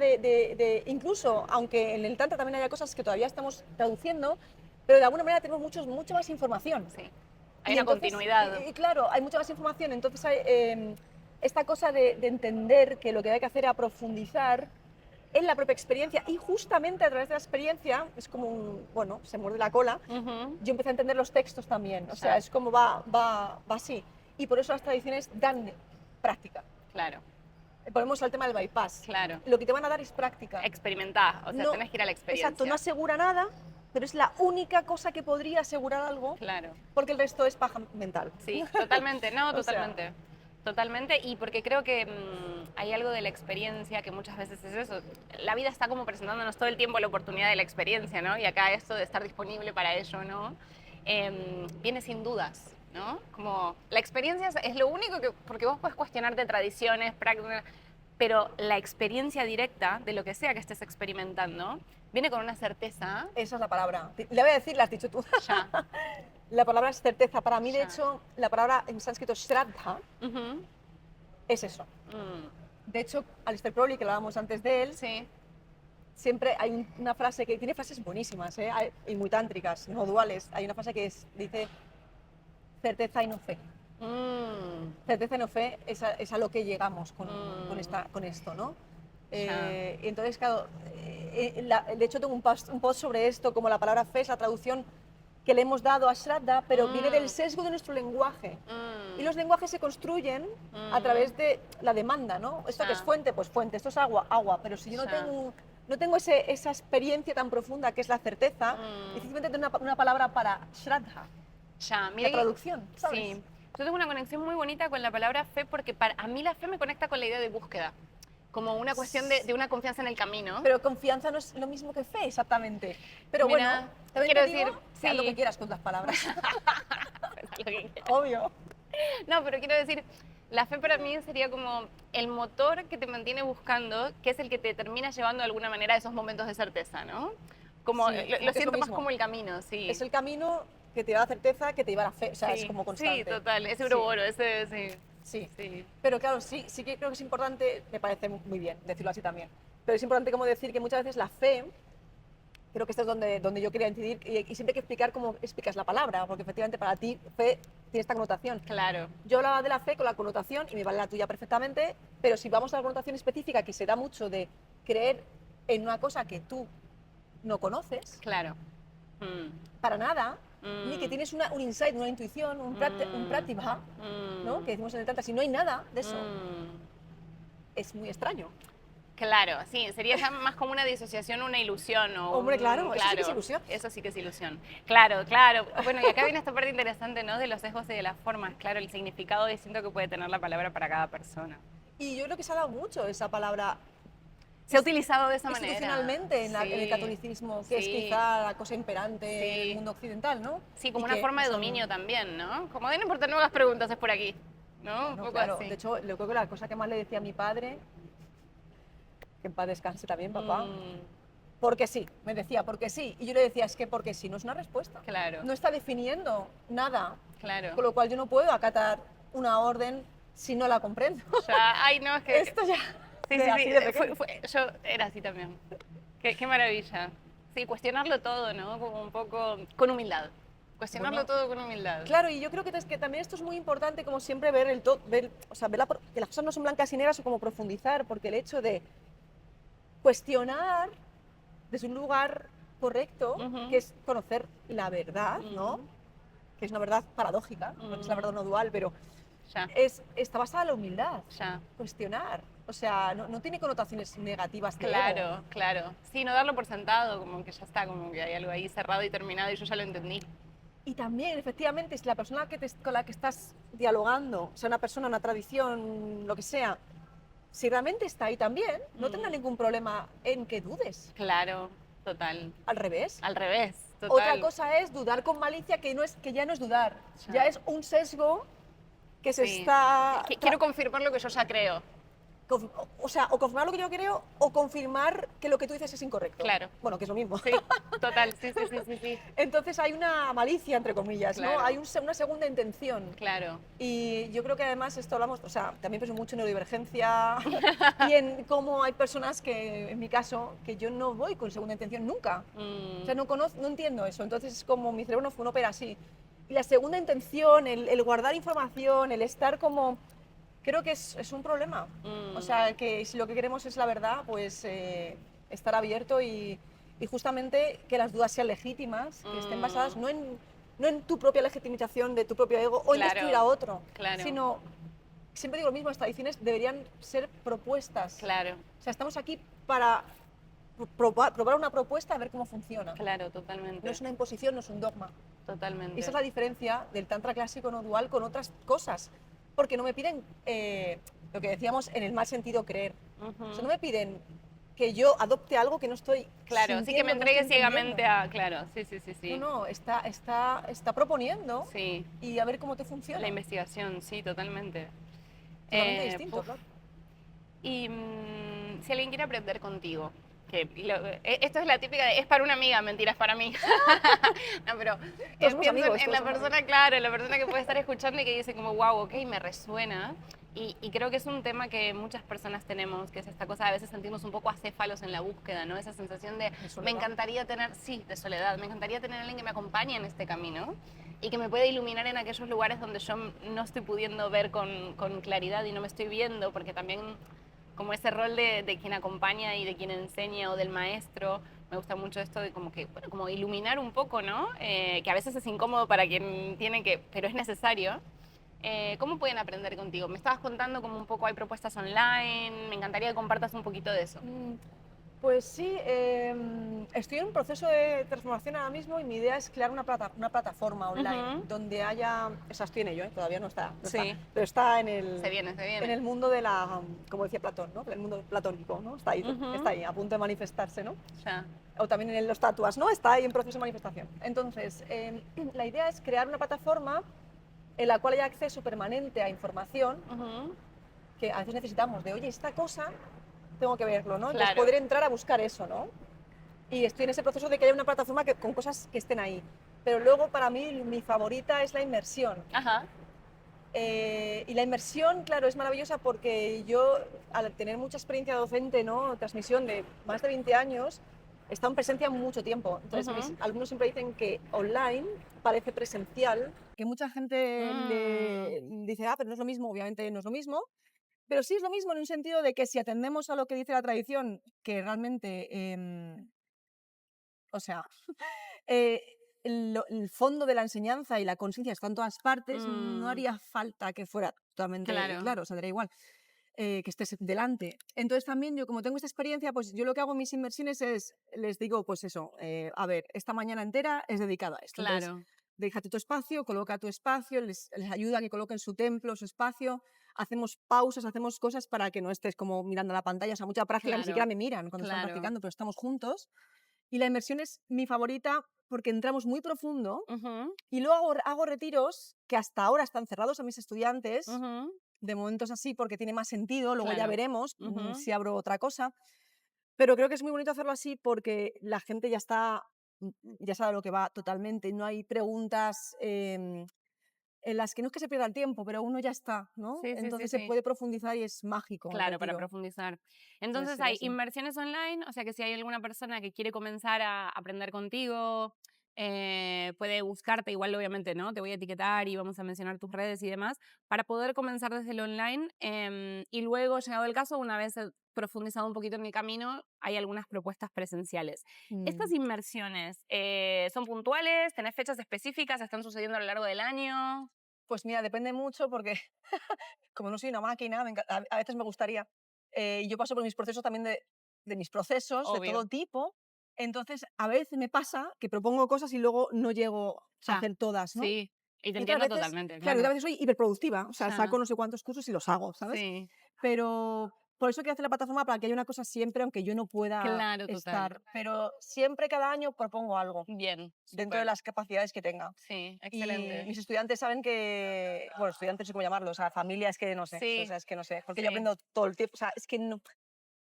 incluso, aunque en el Tantra también haya cosas que todavía estamos traduciendo, pero de alguna manera tenemos mucha más información. Sí. Hay una continuidad. Y claro, hay mucha más información, entonces hay, esta cosa de entender que lo que hay que hacer es profundizar en la propia experiencia, y justamente a través de la experiencia, es como bueno, se muerde la cola, yo empecé a entender los textos también, o sea, es como va así, y por eso las tradiciones dan práctica. Claro. Ponemos al tema del bypass. Claro. Lo que te van a dar es práctica. Experimentar, o sea, tenés que ir a la experiencia. Exacto, no asegura nada, pero es la única cosa que podría asegurar algo. Claro. Porque el resto es paja mental. Sí, totalmente, no, totalmente. sea. Totalmente, y porque creo que hay algo de la experiencia que muchas veces es eso. La vida está como presentándonos todo el tiempo la oportunidad de la experiencia, ¿no? Y acá esto de estar disponible para ello, ¿no? Viene sin dudas, ¿no? Como la experiencia es lo único que... Porque vos puedes cuestionarte tradiciones, prácticas, pero la experiencia directa de lo que sea que estés experimentando viene con una certeza. Esa es la palabra. Le voy a decir, la has dicho tú. Ya. La palabra es certeza. Para mí, de hecho, la palabra en sánscrito shraddha es eso. De hecho, Aleister Crowley, que hablábamos antes de él, Sí. siempre hay una frase que tiene frases buenísimas, y muy tántricas, no duales. Hay una frase que dice certeza y no fe. Certeza y no fe es a lo que llegamos con esto, ¿no? Y entonces, claro, de hecho tengo un post sobre esto, como la palabra fe es la traducción que le hemos dado a Shraddha, pero viene del sesgo de nuestro lenguaje. Y los lenguajes se construyen a través de la demanda, ¿no? ¿Esto qué es fuente? Pues fuente. ¿Esto es agua? Agua. Pero si yo no tengo esa experiencia tan profunda que es la certeza, difícilmente tengo una palabra para Shraddha, Ya, la traducción, ¿sabes? Sí, yo tengo una conexión muy bonita con la palabra fe porque a mí la fe me conecta con la idea de búsqueda, como una cuestión de una confianza en el camino. Pero confianza no es lo mismo que fe, exactamente. Pero Mira, bueno, también quiero te digo, decir, haz lo sí. que quieras con las palabras. Pues, haz lo que quieras. Obvio. No, pero quiero decir, la fe para mí sería como el motor que te mantiene buscando, que es el que te termina llevando de alguna manera a esos momentos de certeza, ¿no? Como, Sí, lo como que es lo siento más mismo. como el camino, sí. Es el camino que te da la certeza, que te lleva a la fe. O sea, es Sí, como constante. sí, total, ese Sí. Uroboro, ese, sí. Sí. Sí. Pero claro, sí que creo que es importante, me parece muy bien decirlo así también, pero es importante como decir que muchas veces la fe, creo que esto es donde yo quería incidir, y siempre hay que explicar cómo explicas la palabra, porque efectivamente para ti fe tiene esta connotación. Claro. Yo hablaba de la fe con la connotación, y me vale la tuya perfectamente, pero si vamos a la connotación específica, que se da mucho de creer en una cosa que tú no conoces, Claro. para nada, ni que tienes un insight, una intuición, un pratibha, ¿no? Que decimos en el Tantra, si no hay nada de eso, es muy extraño. Claro, sí, sería ya más como una disociación, una ilusión. Hombre, claro, eso sí que es ilusión. Eso sí que es ilusión. Claro, claro. Bueno, y acá viene esta parte interesante, ¿no? De los sesgos y de las formas. Claro, el significado distinto que puede tener la palabra para cada persona. Y yo creo que se ha dado mucho esa palabra Se ha utilizado de esa manera. institucionalmente en el Sí, catolicismo, que es sí. quizá la cosa imperante Sí. del mundo occidental, ¿no? Sí, como Y una que forma de son- dominio también, ¿no? Como de no importar nuevas preguntas, es por aquí. ¿No? Un No, poco claro, así. de hecho, yo creo que la cosa que más le decía a mi padre, que en paz descanse también, papá, porque sí, me decía, porque sí. Y yo le decía, es que porque sí no es una respuesta. Claro. No está definiendo nada. Claro. Con lo cual yo no puedo acatar una orden si no la comprendo. Ya, ay, no, es que... Esto ya. Sí, de sí, así sí. de pequeño. Yo era así también. Qué maravilla. Sí, cuestionarlo todo, ¿no? Como un poco con humildad. Cuestionarlo Bueno, todo con humildad. Claro, y yo creo que también esto es muy importante, como siempre, ver o sea, que las cosas no son blancas y negras o como profundizar, porque el hecho de cuestionar desde un lugar correcto, que es conocer la verdad, ¿no? Que es una verdad paradójica, porque es la verdad no dual, pero Ya, está basada en la humildad. ya. Cuestionar. O sea, no tiene connotaciones negativas de ego. Claro, claro. Sí, no darlo por sentado, como que ya está, como que hay algo ahí cerrado y terminado y yo ya lo entendí. Y también, efectivamente, si la persona con la que estás dialogando, sea una persona, una tradición, lo que sea, si realmente está ahí también, no tendrá ningún problema en que dudes. Claro, total. Al revés. Al revés, total. Otra cosa es dudar con malicia, que ya no es dudar, ya es un sesgo que se Sí. está... Quiero confirmar lo que yo ya creo. O sea, o confirmar lo que yo creo o confirmar que lo que tú dices es incorrecto. Claro. Bueno, que es lo mismo. Sí, total, sí, sí, sí, sí, sí. Entonces hay una malicia, entre comillas, Claro. ¿no? Hay una segunda intención. Claro. Y yo creo que además esto hablamos, o sea, también pienso mucho en neurodivergencia y en cómo hay personas que, en mi caso, que yo no voy con segunda intención nunca. O sea, no entiendo eso. Entonces es como mi cerebro no opera así. Y la segunda intención, el guardar información, el estar como... Creo que es un problema. O sea, que si lo que queremos es la verdad, pues estar abierto y justamente que las dudas sean legítimas, que estén basadas no en tu propia legitimización de tu propio ego o en Claro, destruir a otro, claro. sino, siempre digo lo mismo, las tradiciones deberían ser propuestas. Claro, O sea, estamos aquí para probar una propuesta a ver cómo funciona. claro, totalmente. No es una imposición, no es un dogma. Totalmente. Y esa es la diferencia del tantra clásico no dual con otras cosas. Porque no me piden, lo que decíamos, en el mal sentido creer. O sea, no me piden que yo adopte algo que no estoy Claro, sí que me sintiendo, no entregue estoy ciegamente entendiendo. a... Claro, sí, sí, sí, sí. No, está proponiendo Sí, y a ver cómo te funciona. la investigación, sí, totalmente. Totalmente distinto, Puf. claro. Y si alguien quiere aprender contigo, esto es la típica de, es para una amiga, mentira, es para mí. No, pero somos pienso amigos, en todos la somos persona, claro, en la persona que puede estar escuchando y que dice como, wow, ok, me resuena. Y creo que es un tema que muchas personas tenemos, que es esta cosa de a veces sentirnos un poco acéfalos en la búsqueda, ¿no? Esa sensación de soledad. me encantaría tener, sí, de soledad, me encantaría tener a alguien que me acompañe en este camino y que me pueda iluminar en aquellos lugares donde yo no estoy pudiendo ver con claridad y no me estoy viendo, porque también como ese rol de quien acompaña y de quien enseña o del maestro, me gusta mucho esto de como que, bueno, como iluminar un poco, ¿no? Que a veces es incómodo para quien tiene que, pero es necesario. ¿Cómo pueden aprender contigo? Me estabas contando como un poco hay propuestas online, me encantaría que compartas un poquito de eso. Pues sí, estoy en un proceso de transformación ahora mismo y mi idea es crear una plataforma online Ujú. donde haya, o sea, estoy en ello, todavía no está, Sí, pero está se viene, se en viene. el mundo de la, como decía Platón, ¿no? El mundo platónico, ¿no? Está Ujú. ahí, a punto de manifestarse, ¿no? Ya. O también en los tatuas, ¿no? Está ahí en proceso de manifestación. Entonces, la idea es crear una plataforma en la cual haya acceso permanente a información Ujú. que a veces necesitamos de, oye, esta cosa tengo que verlo, ¿no? Entonces Claro. poder entrar a buscar eso, ¿no? Y estoy en ese proceso de que haya una plataforma con cosas que estén ahí. Pero luego para mí mi favorita es la inmersión. Ajá. Y la inmersión, claro, es maravillosa porque yo, al tener mucha experiencia docente, ¿no? Transmisión de más de 20 años, he estado en presencia mucho tiempo. Entonces, mis Ujú. alumnos siempre dicen que online parece presencial, que mucha gente le dice, pero no es lo mismo, obviamente no es lo mismo, pero sí es lo mismo en un sentido de que si atendemos a lo que dice la tradición, que realmente, o sea, eh, el fondo de la enseñanza y la conciencia está en todas partes, no Mm, haría falta que fuera totalmente claro, claro, o sea, daría igual que estés delante. Entonces también yo, como tengo esta experiencia, pues yo lo que hago en mis inversiones es, les digo, pues eso, a ver, esta mañana entera es dedicada a esto. Entonces, claro, déjate tu espacio, coloca tu espacio, les ayuda a que coloquen su templo, su espacio, hacemos pausas, hacemos cosas para que no estés como mirando la pantalla, o sea, mucha práctica, ni siquiera claro, me miran cuando están claro. practicando, pero estamos juntos. Y la inmersión es mi favorita porque entramos muy profundo Ujú, y luego hago retiros que hasta ahora están cerrados a mis estudiantes, ujú, de momentos así porque tiene más sentido, luego ya claro. veremos Ujú, si abro otra cosa, pero creo que es muy bonito hacerlo así porque la gente ya está, ya sabe lo que va totalmente, no hay preguntas en las que no es que se pierda el tiempo, pero uno ya está, ¿no? sí, sí, sí, Entonces se sí. puede profundizar y es mágico el Claro, para retiro. profundizar. Entonces Entonces sería hay así. inversiones online, o sea que si hay alguna persona que quiere comenzar a aprender contigo, puede buscarte, igual obviamente, ¿no? Te voy a etiquetar y vamos a mencionar tus redes y demás, para poder comenzar desde el online. Y luego, llegado el caso, una vez profundizado un poquito en el camino, hay algunas propuestas presenciales. ¿Estas Mm. inversiones son puntuales? ¿Tenés fechas específicas? ¿Están sucediendo a lo largo del año? Pues mira, depende mucho porque como no soy una máquina, a veces me gustaría, yo paso por mis procesos también de mis procesos de Obvio. todo tipo, entonces a veces me pasa que propongo cosas y luego no llego a Ya. hacer todas, ¿no? Sí. Y te Y otras entiendo veces, totalmente, claro, y claro. otras veces soy hiperproductiva, o sea, Ya. saco no sé cuántos cursos y los hago, ¿sabes? Sí, Pero por eso quiero hacer la plataforma para que haya una cosa siempre, aunque yo no pueda claro, total. estar, pero siempre cada año propongo algo Bien, dentro de súper. las capacidades que tenga. Sí, Y excelente. mis estudiantes saben que, bueno, estudiantes no sé cómo llamarlos, o sea, familia es que no sé, o Sí, sea, es que no sé, porque yo sí, aprendo todo el tiempo, o sea, es que no,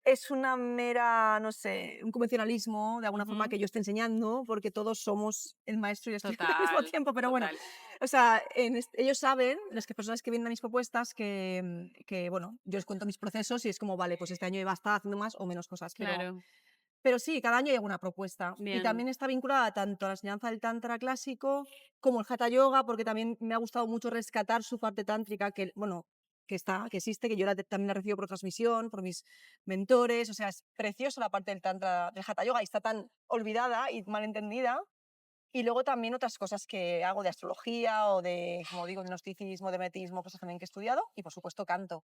es una mera, no sé, un convencionalismo de alguna forma ujú, que yo esté enseñando, porque todos somos el maestro y el estudiante al mismo total, tiempo, pero bueno, total. o sea, ellos saben, las personas que vienen a mis propuestas, que, bueno, yo les cuento mis procesos y es como, vale, pues este año iba a estar haciendo más o menos cosas, Claro, pero sí, cada año hay alguna propuesta. Y bien, también está vinculada tanto a la enseñanza del tantra clásico como el hatha yoga, porque también me ha gustado mucho rescatar su parte tántrica, que, bueno, que existe, que yo también la recibo por transmisión, por mis mentores. O sea, es preciosa la parte del tantra, del hatha yoga, y está tan olvidada y mal entendida. Y luego también otras cosas que hago de astrología o de, como digo, de gnosticismo, de metismo, cosas también que he estudiado. Y por supuesto canto.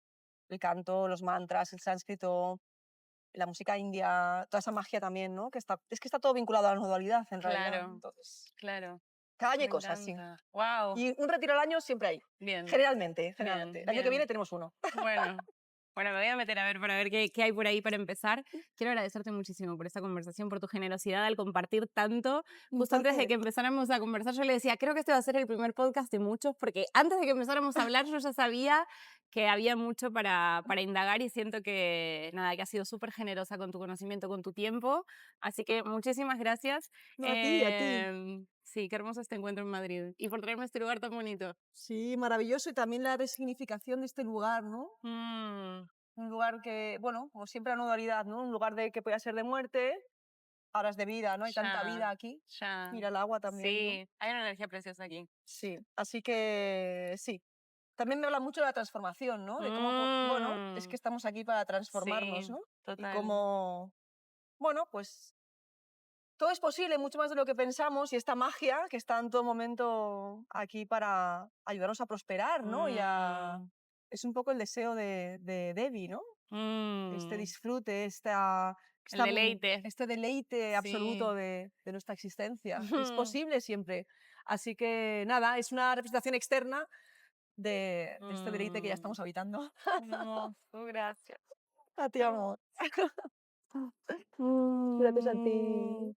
El canto, los mantras, el sánscrito, la música india, toda esa magia también, ¿no? Es que está todo vinculado a la dualidad, en realidad. claro, Entonces, claro. cada año hay Me cosas, sí. encanta. Wow, Y un retiro al año siempre hay. bien, Generalmente, generalmente. bien, El año que bien. viene tenemos uno. Bueno, bueno, me voy a meter a ver para ver qué hay por ahí para empezar. Quiero agradecerte muchísimo por esta conversación, por tu generosidad al compartir tanto. Un Justo antes de placer. que empezáramos a conversar, yo le decía, creo que este va a ser el primer podcast de muchos, porque antes de que empezáramos a hablar, yo ya sabía que había mucho para indagar y siento que, nada, que has sido súper generosa con tu conocimiento, con tu tiempo. Así que muchísimas gracias. No, a ti. Sí, qué hermoso este encuentro en Madrid y por traerme a este lugar tan bonito. Sí, maravilloso. Y también la resignificación de este lugar, ¿no? Mm, Un lugar que, bueno, como siempre la no dualidad, ¿no? Un lugar de que pueda ser de muerte, ahora es de vida, ¿no? Hay tanta ya, vida aquí. ya. Mira el agua también, ¿no? Sí, hay una energía preciosa aquí. Sí, así que sí. También me habla mucho de la transformación, ¿no? De cómo, bueno, es que Mm, estamos aquí para transformarnos, sí, ¿no? Y total. cómo, bueno, pues todo es posible, mucho más de lo que pensamos, y esta magia que está en todo momento aquí para ayudarnos a prosperar, ¿no? Mm, Es un poco el deseo de Debbie, ¿no? Este mm, disfrute, el deleite, este deleite absoluto sí. de nuestra existencia. Es posible siempre. Así que nada, es una representación externa de este deleite que ya Mm, estamos habitando. hermoso, gracias. A ti, amor. Gracias a ti. Mm.